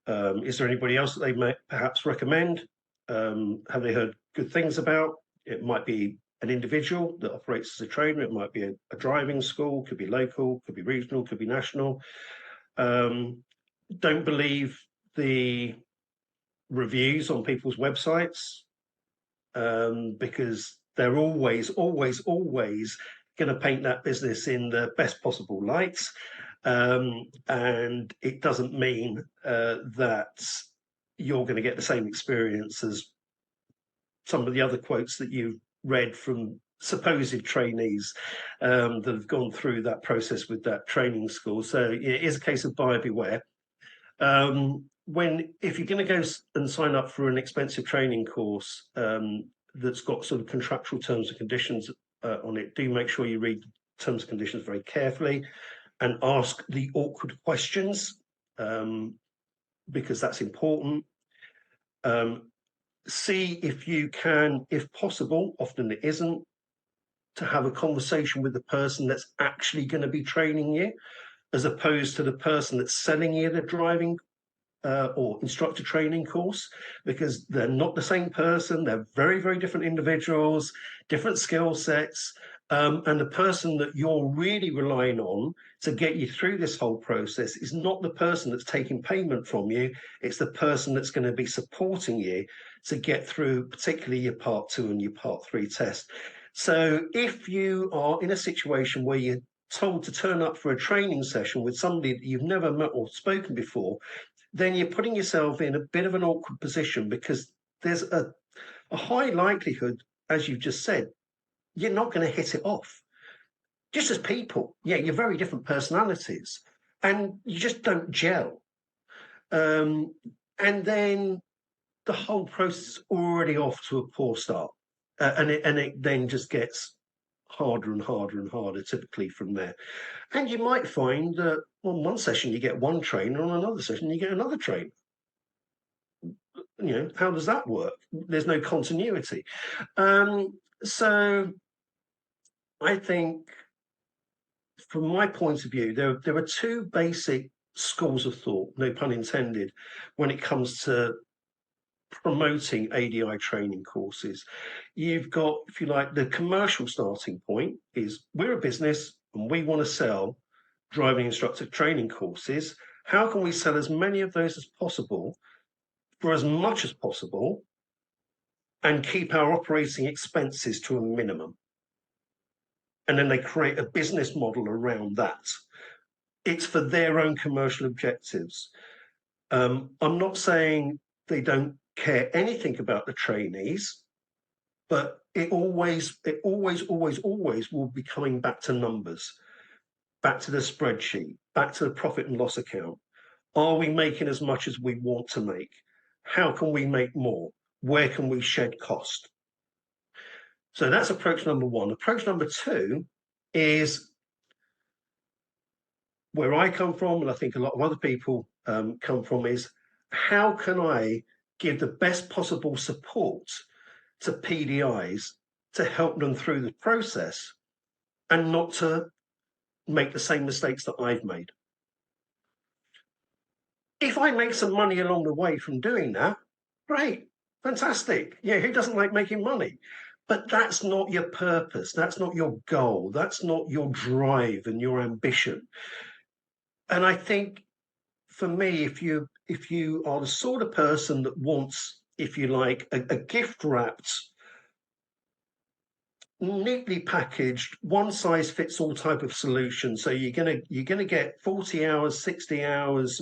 Is there anybody else that they might perhaps recommend? Have they heard good things about? It might be an individual that operates as a trainer, it might be a driving school, could be local, could be regional, could be national. Don't believe the reviews on people's websites, because they're always going to paint that business in the best possible lights, and it doesn't mean that you're going to get the same experience as some of the other quotes that you've read from supposed trainees that have gone through that process with that training school. So it is a case of buyer beware. If you're going to go and sign up for an expensive training course that's got sort of contractual terms and conditions on it, do make sure you read terms and conditions very carefully and ask the awkward questions, because that's important. See if you can, if possible, often it isn't, to have a conversation with the person that's actually going to be training you, as opposed to the person that's selling you the driving or instructor training course, because they're not the same person. They're very, very different individuals, different skill sets. And the person that you're really relying on to get you through this whole process is not the person that's taking payment from you. It's the person that's going to be supporting you to get through, particularly your part 2 and your part 3 test. So if you are in a situation where you're told to turn up for a training session with somebody that you've never met or spoken before, then you're putting yourself in a bit of an awkward position, because there's a high likelihood, as you've just said, you're not going to hit it off. Just as people, yeah, you're very different personalities, and you just don't gel. And then the whole process is already off to a poor start, and it then just gets harder and harder and harder, typically from there. And you might find that on one session you get one trainer, on another session you get another trainer. How does that work? There's no continuity. So I think, from my point of view, there are two basic schools of thought, no pun intended, when it comes to promoting ADI training courses. You've got, if you like, the commercial starting point is, we're a business and we want to sell driving instructor training courses. How can we sell as many of those as possible for as much as possible and keep our operating expenses to a minimum? And then they create a business model around that. It's for their own commercial objectives. I'm not saying they don't care anything about the trainees, but it always will be coming back to numbers. back to the spreadsheet, back to the profit and loss account. Are we making as much as we want to make? How can we make more? Where can we shed cost? So that's approach number one. Approach number two is where I come from, and I think a lot of other people come from, is how can I give the best possible support to PDIs to help them through the process and not to make the same mistakes that I've made. If I make some money along the way from doing that, great, fantastic. Yeah, who doesn't like making money? But that's not your purpose. That's not your goal. That's not your drive and your ambition. And I think for me, if you are the sort of person that wants, if you like, a gift wrapped, neatly packaged, one size fits all type of solution, so you're gonna get 40 hours, 60 hours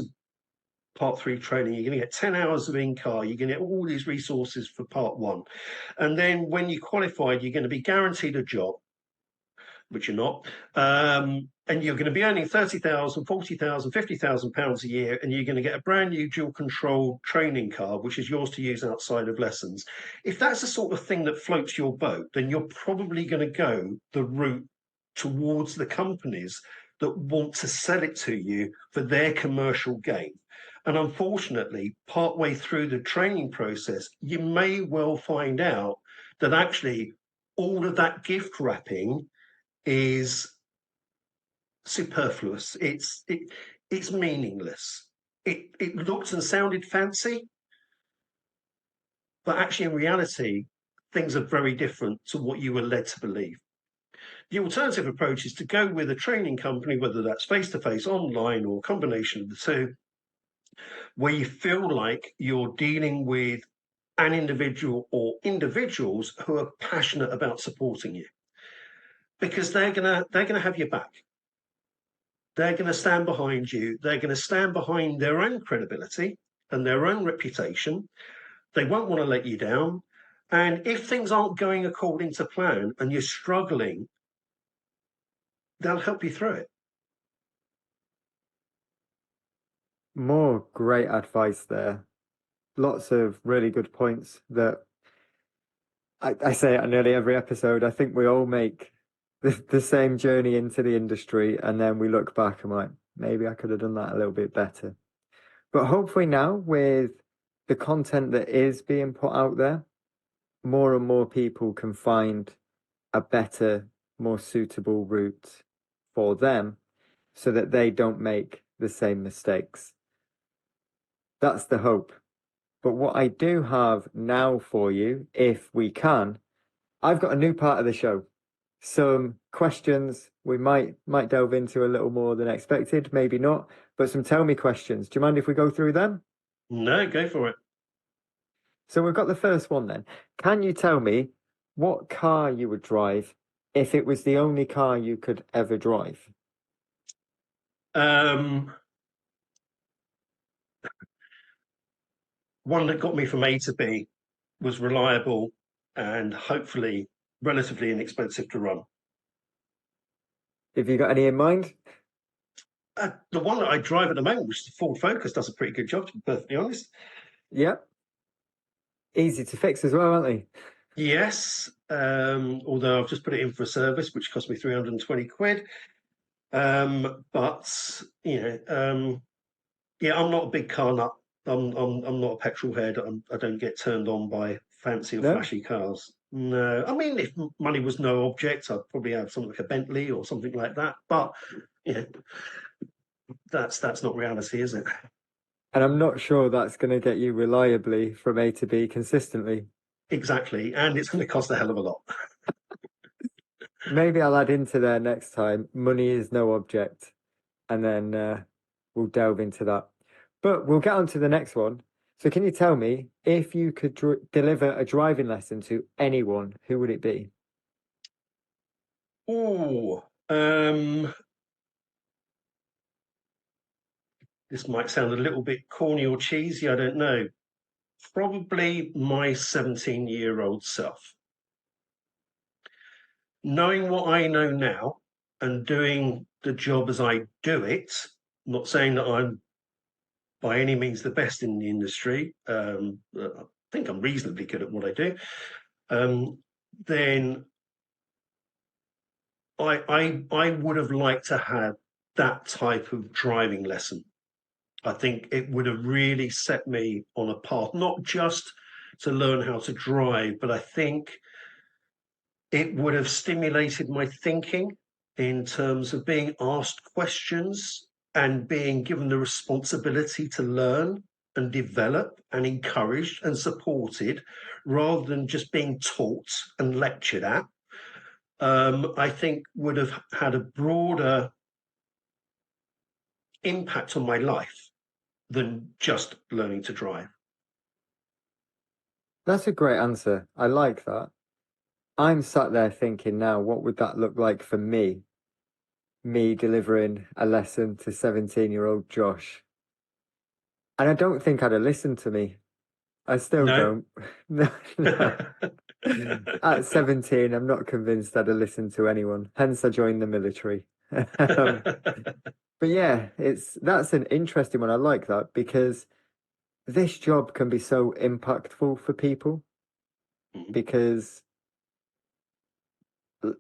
part 3 training, you're going to get 10 hours of in-car, you're going to get all these resources for part 1. And then when you qualified, you're going to be guaranteed a job, which you're not. And you're going to be earning 30,000, 40,000, 50,000 pounds a year, and you're going to get a brand new dual control training car, which is yours to use outside of lessons. If that's the sort of thing that floats your boat, then you're probably going to go the route towards the companies that want to sell it to you for their commercial gain. And unfortunately, partway through the training process, you may well find out that actually all of that gift wrapping is superfluous. It's meaningless. It looked and sounded fancy, but actually in reality, things are very different to what you were led to believe. The alternative approach is to go with a training company, whether that's face-to-face, online, or a combination of the two, where you feel like you're dealing with an individual or individuals who are passionate about supporting you, because they're gonna have your back. They're going to stand behind you. They're going to stand behind their own credibility and their own reputation. They won't want to let you down. And if things aren't going according to plan and you're struggling, they'll help you through it. More great advice there. Lots of really good points that I say it on nearly every episode. I think we all make the same journey into the industry, and then we look back and we're like, maybe I could have done that a little bit better. But hopefully now, with the content that is being put out there, more and more people can find a better, more suitable route for them so that they don't make the same mistakes. That's the hope. But what I do have now for you, if we can, I've got a new part of the show. Some questions we might delve into a little more than expected, maybe not, but some tell me questions. Do you mind if we go through them? No, go for it. So we've got the first one then. Can you tell me what car you would drive if it was the only car you could ever drive? One that got me from A to B, was reliable and hopefully relatively inexpensive to run. Have you got any in mind? The one that I drive at the moment, which is the Ford Focus, does a pretty good job, to be perfectly honest. Yeah. Easy to fix as well, aren't they? Yes, although I've just put it in for a service, which cost me 320 quid. But you know, yeah, I'm not a big car nut. I'm not a petrol head. I don't get turned on by fancy or flashy cars. No, I mean, if money was no object, I'd probably have something like a Bentley or something like that. But you know, that's not reality, is it? And I'm not sure that's going to get you reliably from A to B consistently. Exactly, and it's going to cost a hell of a lot. Maybe I'll add into there next time, money is no object, and then we'll delve into that. But we'll get on to the next one. So can you tell me, if you could deliver a driving lesson to anyone, who would it be? Oh, this might sound a little bit corny or cheesy, I don't know. Probably my 17-year-old self. Knowing what I know now and doing the job as I do it, not saying that I'm by any means the best in the industry, I think I'm reasonably good at what I do, then I would have liked to have that type of driving lesson. I think it would have really set me on a path, not just to learn how to drive, but I think it would have stimulated my thinking in terms of being asked questions and being given the responsibility to learn and develop and encouraged and supported rather than just being taught and lectured at. I think would have had a broader impact on my life than just learning to drive. That's a great answer. I like that. I'm sat there thinking now, what would that look like for me? Me delivering a lesson to 17-year-old Josh. And I don't think I'd have listened to me. I still No. don't. No. At 17, I'm not convinced I'd have listened to anyone. Hence, I joined the military. But yeah, that's an interesting one. I like that because this job can be so impactful for people because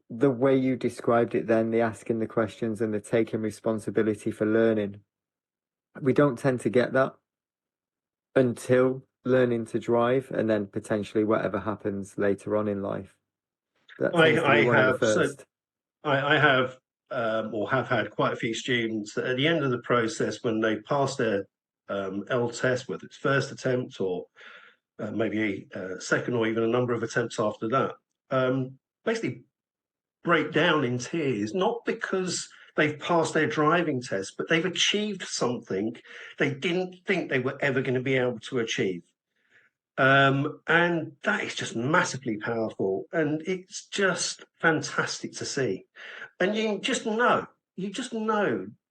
the way you described it then, the asking the questions and the taking responsibility for learning, we don't tend to get that until learning to drive and then potentially whatever happens later on in life. That tends to be one of the first. I have or have had quite a few students that at the end of the process, when they pass their L test, whether it's first attempt or maybe second or even a number of attempts after that, basically break down in tears, not because they've passed their driving test, but they've achieved something they didn't think they were ever going to be able to achieve. And that is just massively powerful, and it's just fantastic to see. And you just know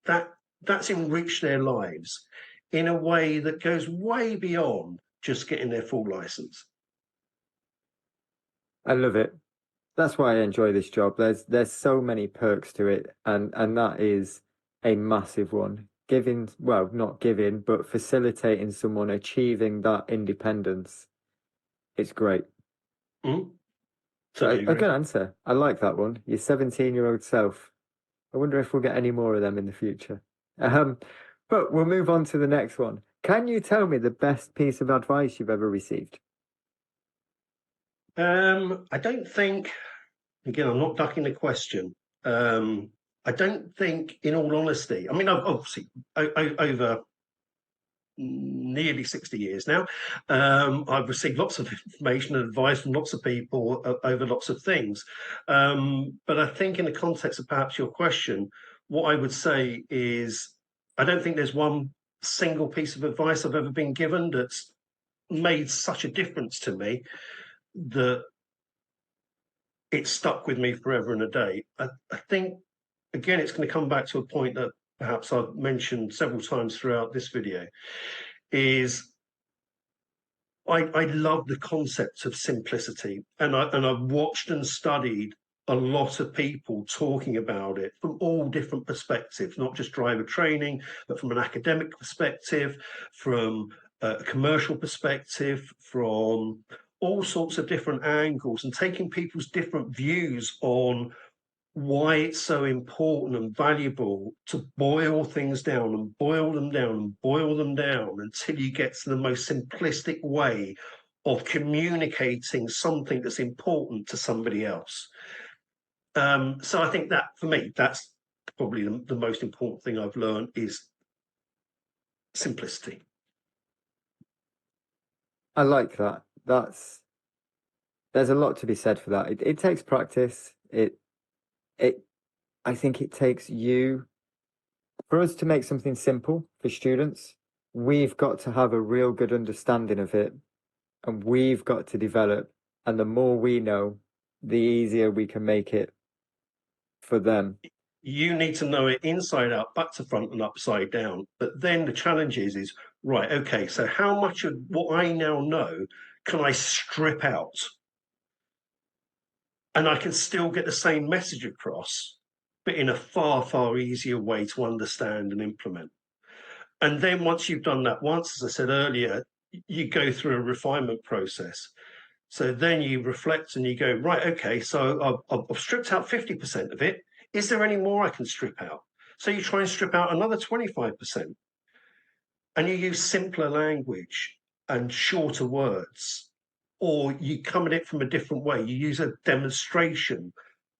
that that's enriched their lives in a way that goes way beyond just getting their full license. I love it. That's why I enjoy this job. There's so many perks to it, and that is a massive one. Giving, well, not giving, but facilitating someone achieving that independence. It's great. Mm-hmm. So a good answer. I like that one. Your 17-year-old self. I wonder if we'll get any more of them in the future. But we'll move on to the next one. Can you tell me the best piece of advice you've ever received? I don't think, again, I'm not ducking the question. I don't think, in all honesty, I mean, I've obviously over nearly 60 years now, I've received lots of information and advice from lots of people over lots of things. But I think in the context of perhaps your question, what I would say is I don't think there's one single piece of advice I've ever been given that's made such a difference to me that it stuck with me forever and a day. I think, again, it's going to come back to a point that perhaps I've mentioned several times throughout this video, is I love the concept of simplicity. And I've watched and studied a lot of people talking about it from all different perspectives, not just driver training, but from an academic perspective, from a commercial perspective, from all sorts of different angles, and taking people's different views on why it's so important and valuable to boil things down and boil them down and boil them down until you get to the most simplistic way of communicating something that's important to somebody else. So I think that, for me, that's probably the most important thing I've learned is simplicity. I like that. There's a lot to be said for that. It takes practice. I think it takes for us to make something simple for students, we've got to have a real good understanding of it, and we've got to develop. And the more we know, the easier we can make it for them. You need to know it inside out, back to front, and upside down. But then the challenge is right, okay, so how much of what I now know can I strip out? And I can still get the same message across but in a far, far easier way to understand and implement. And then once you've done that once, as I said earlier, you go through a refinement process. So then you reflect and you go, right, okay, so I've stripped out 50% of it. Is there any more I can strip out? So you try and strip out another 25%. And you use simpler language and shorter words, or you come at it from a different way. You use a demonstration,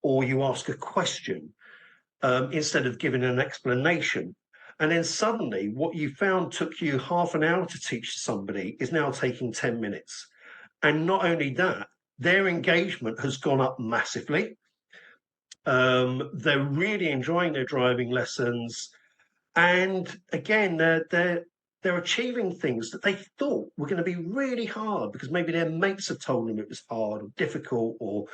or you ask a question instead of giving an explanation. And then suddenly what you found took you half an hour to teach somebody is now taking 10 minutes. And not only that, their engagement has gone up massively. They're really enjoying their driving lessons. And again, they're achieving things that they thought were going to be really hard because maybe their mates have told them it was hard or difficult, or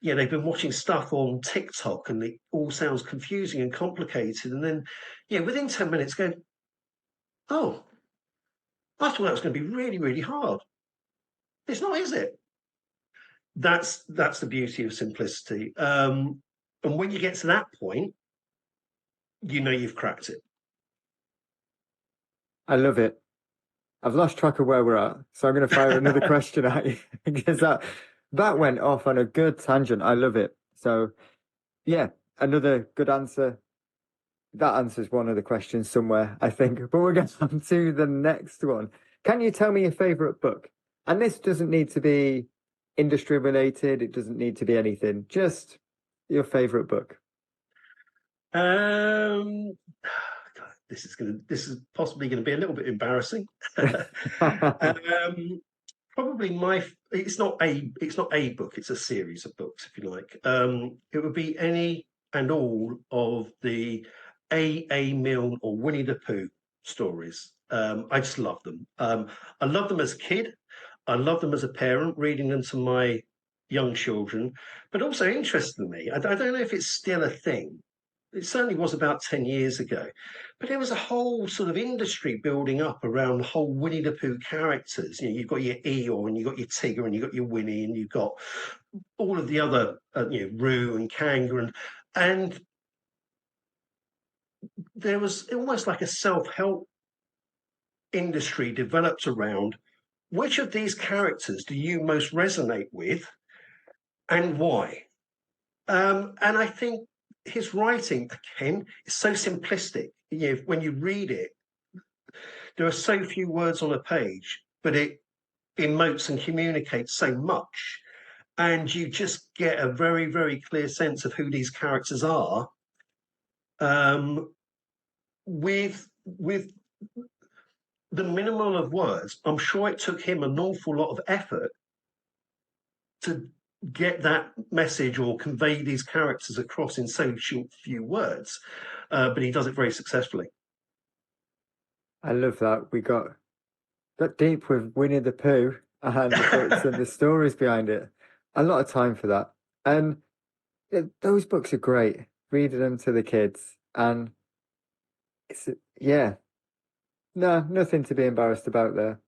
they've been watching stuff on TikTok and it all sounds confusing and complicated. And then, within 10 minutes, go, oh, I thought that was going to be really, really hard. It's not, is it? That's the beauty of simplicity. And when you get to that point, you've cracked it. I love it. I've lost track of where we're at, so I'm going to fire another question at you because that went off on a good tangent. I love it. So, yeah, another good answer. That answers one of the questions somewhere, I think. But we'll get on to the next one. Can you tell me your favorite book? And this doesn't need to be industry related. It doesn't need to be anything. Just your favorite book. This is possibly going to be a little bit embarrassing. Probably it's not a book, it's a series of books, if you like. It would be any and all of the A. Milne or Winnie the Pooh stories. I just love them. I love them as a kid. I love them as a parent, reading them to my young children. But also, interestingly, I don't know if it's still a thing. It certainly was about 10 years ago. But there was a whole sort of industry building up around the whole Winnie the Pooh characters. You've got your Eeyore, and you've got your Tigger, and you've got your Winnie, and you've got all of the other, Roo and Kanga. And there was almost like a self-help industry developed around which of these characters do you most resonate with and why? And I think his writing, again, is so simplistic. When you read it, there are so few words on a page, but it emotes and communicates so much. And you just get a very, very clear sense of who these characters are with the minimum of words. I'm sure it took him an awful lot of effort to get that message or convey these characters across in so few words, but he does it very successfully. I love that. We got deep with Winnie the Pooh and the books and the stories behind it. A lot of time for that. And those books are great. Reading them to the kids, and it's nothing to be embarrassed about there.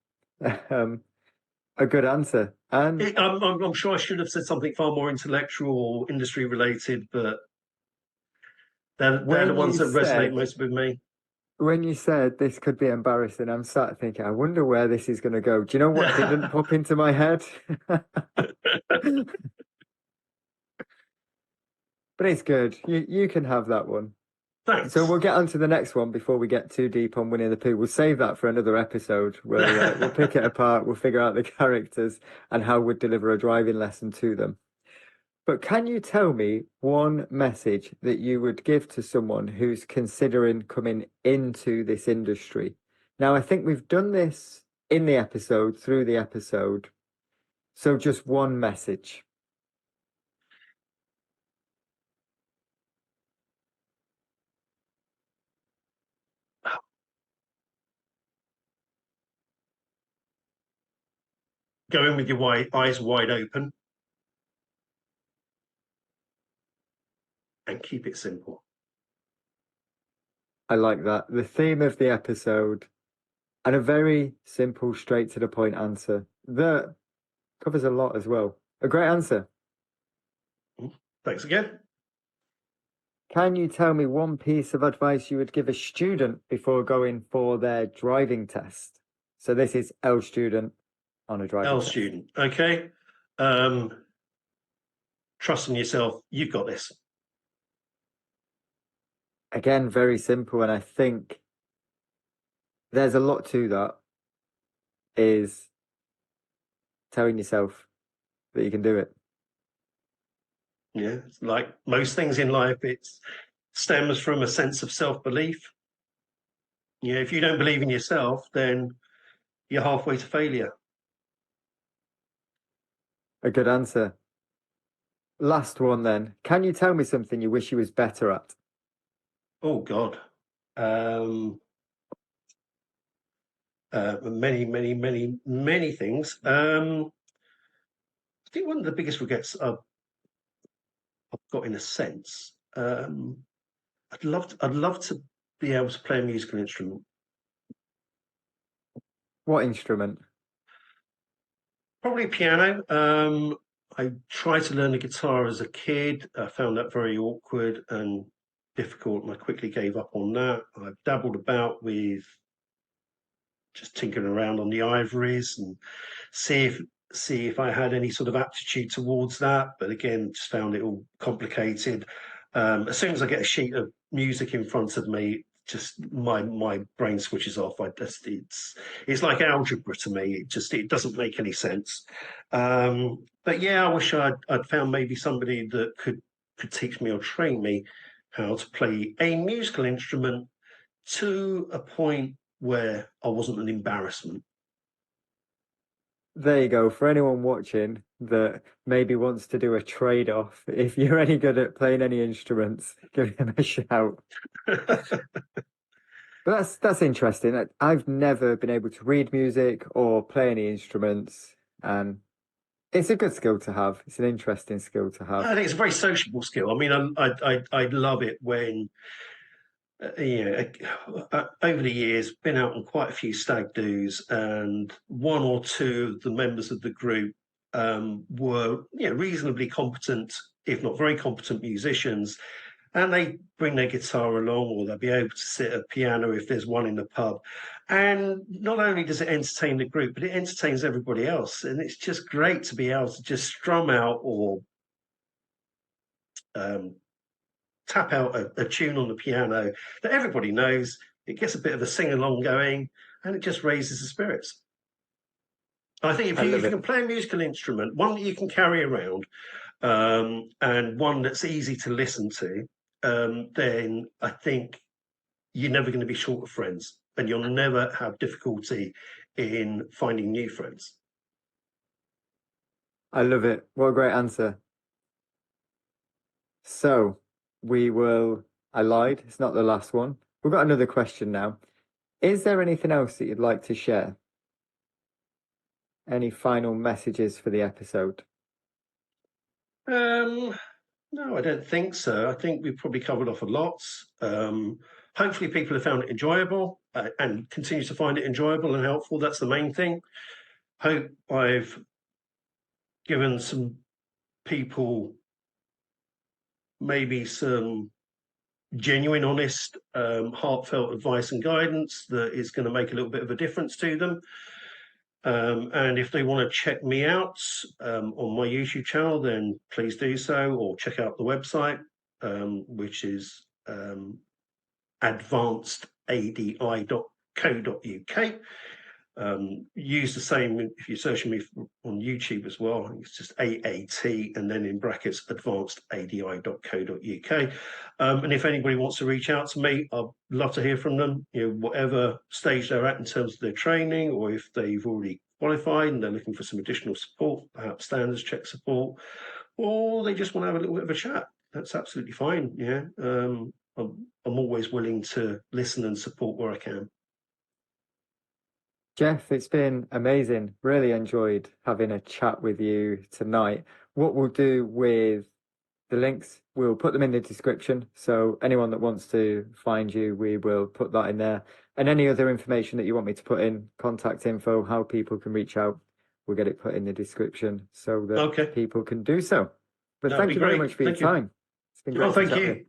A good answer. And I'm sure I should have said something far more intellectual or industry related, but they're the ones that resonate most with me. When you said this could be embarrassing, I'm sat thinking, I wonder where this is going to go. Do you know what didn't pop into my head? But it's good. You can have that one. Thanks. So we'll get on to the next one before we get too deep on Winnie the Pooh. We'll save that for another episode. We'll pick it apart. We'll figure out the characters and how we'd deliver a driving lesson to them. But can you tell me one message that you would give to someone who's considering coming into this industry? Now, I think we've done this in the episode, through the episode. So just one message. Go in with your eyes wide open and keep it simple. I like that. The theme of the episode, and a very simple, straight to the point answer that covers a lot as well. A great answer. Thanks again. Can you tell me one piece of advice you would give a student before going for their driving test? So this is L student on a driving L test. student, okay. Trust in yourself. You've got this. Again, very simple, and I think there's a lot to that, is telling yourself that you can do it. Yeah, like most things in life, it stems from a sense of self-belief. Yeah, if you don't believe in yourself, then you're halfway to failure. A good answer. Last one then. Can you tell me something you wish you was better at? Oh God. Many things. I think one of the biggest regrets I've got, in a sense, I'd love to be able to play a musical instrument. What instrument? Probably piano. I tried to learn the guitar as a kid. I found that very awkward and difficult, and I quickly gave up on that. I've dabbled about with just tinkering around on the ivories and see if I had any sort of aptitude towards that. But again, just found it all complicated. As soon as I get a sheet of music in front of me, just my brain switches off. It's like algebra to me. It doesn't make any sense. But yeah, I wish I'd found maybe somebody that could teach me or train me how to play a musical instrument to a point where I wasn't an embarrassment. There you go. For anyone watching that maybe wants to do a trade-off, if you're any good at playing any instruments, give him a shout. But that's interesting. I've never been able to read music or play any instruments, and it's a good skill to have. It's an interesting skill to have. I think it's a very sociable skill. I mean, I love it when over the years, been out on quite a few stag do's, and one or two of the members of the group were reasonably competent, if not very competent musicians, and they bring their guitar along, or they'll be able to sit at a piano if there's one in the pub. And not only does it entertain the group, but it entertains everybody else. And it's just great to be able to just strum out or tap out a tune on the piano that everybody knows. It gets a bit of a sing-along going, and it just raises the spirits. I think if you can play a musical instrument, one that you can carry around, and one that's easy to listen to, then I think you're never going to be short of friends, and you'll never have difficulty in finding new friends. I love it. What a great answer. So I lied. It's not the last one. We've got another question now. Is there anything else that you'd like to share? Any final messages for the episode? No, I don't think so. I think we've probably covered off a lot. Hopefully people have found it enjoyable and continue to find it enjoyable and helpful. That's the main thing. Hope I've given some people maybe some genuine, honest, heartfelt advice and guidance that is going to make a little bit of a difference to them. And if they want to check me out on my YouTube channel, then please do so, or check out the website, which is advancedadi.co.uk. Use the same if you're searching me on YouTube as well. It's just AAT and then in brackets advancedadi.co.uk. And if anybody wants to reach out to me, I'd love to hear from them. Whatever stage they're at in terms of their training, or if they've already qualified and they're looking for some additional support, perhaps standards check support, or they just want to have a little bit of a chat. That's absolutely fine. Yeah, I'm always willing to listen and support where I can. Jeff, it's been amazing. Really enjoyed having a chat with you tonight. What we'll do with the links, we'll put them in the description. So anyone that wants to find you, we will put that in there. And any other information that you want me to put in, contact info, how people can reach out, we'll get it put in the description so that people can do so. But thank you very much for your time. It's been great. Thank you.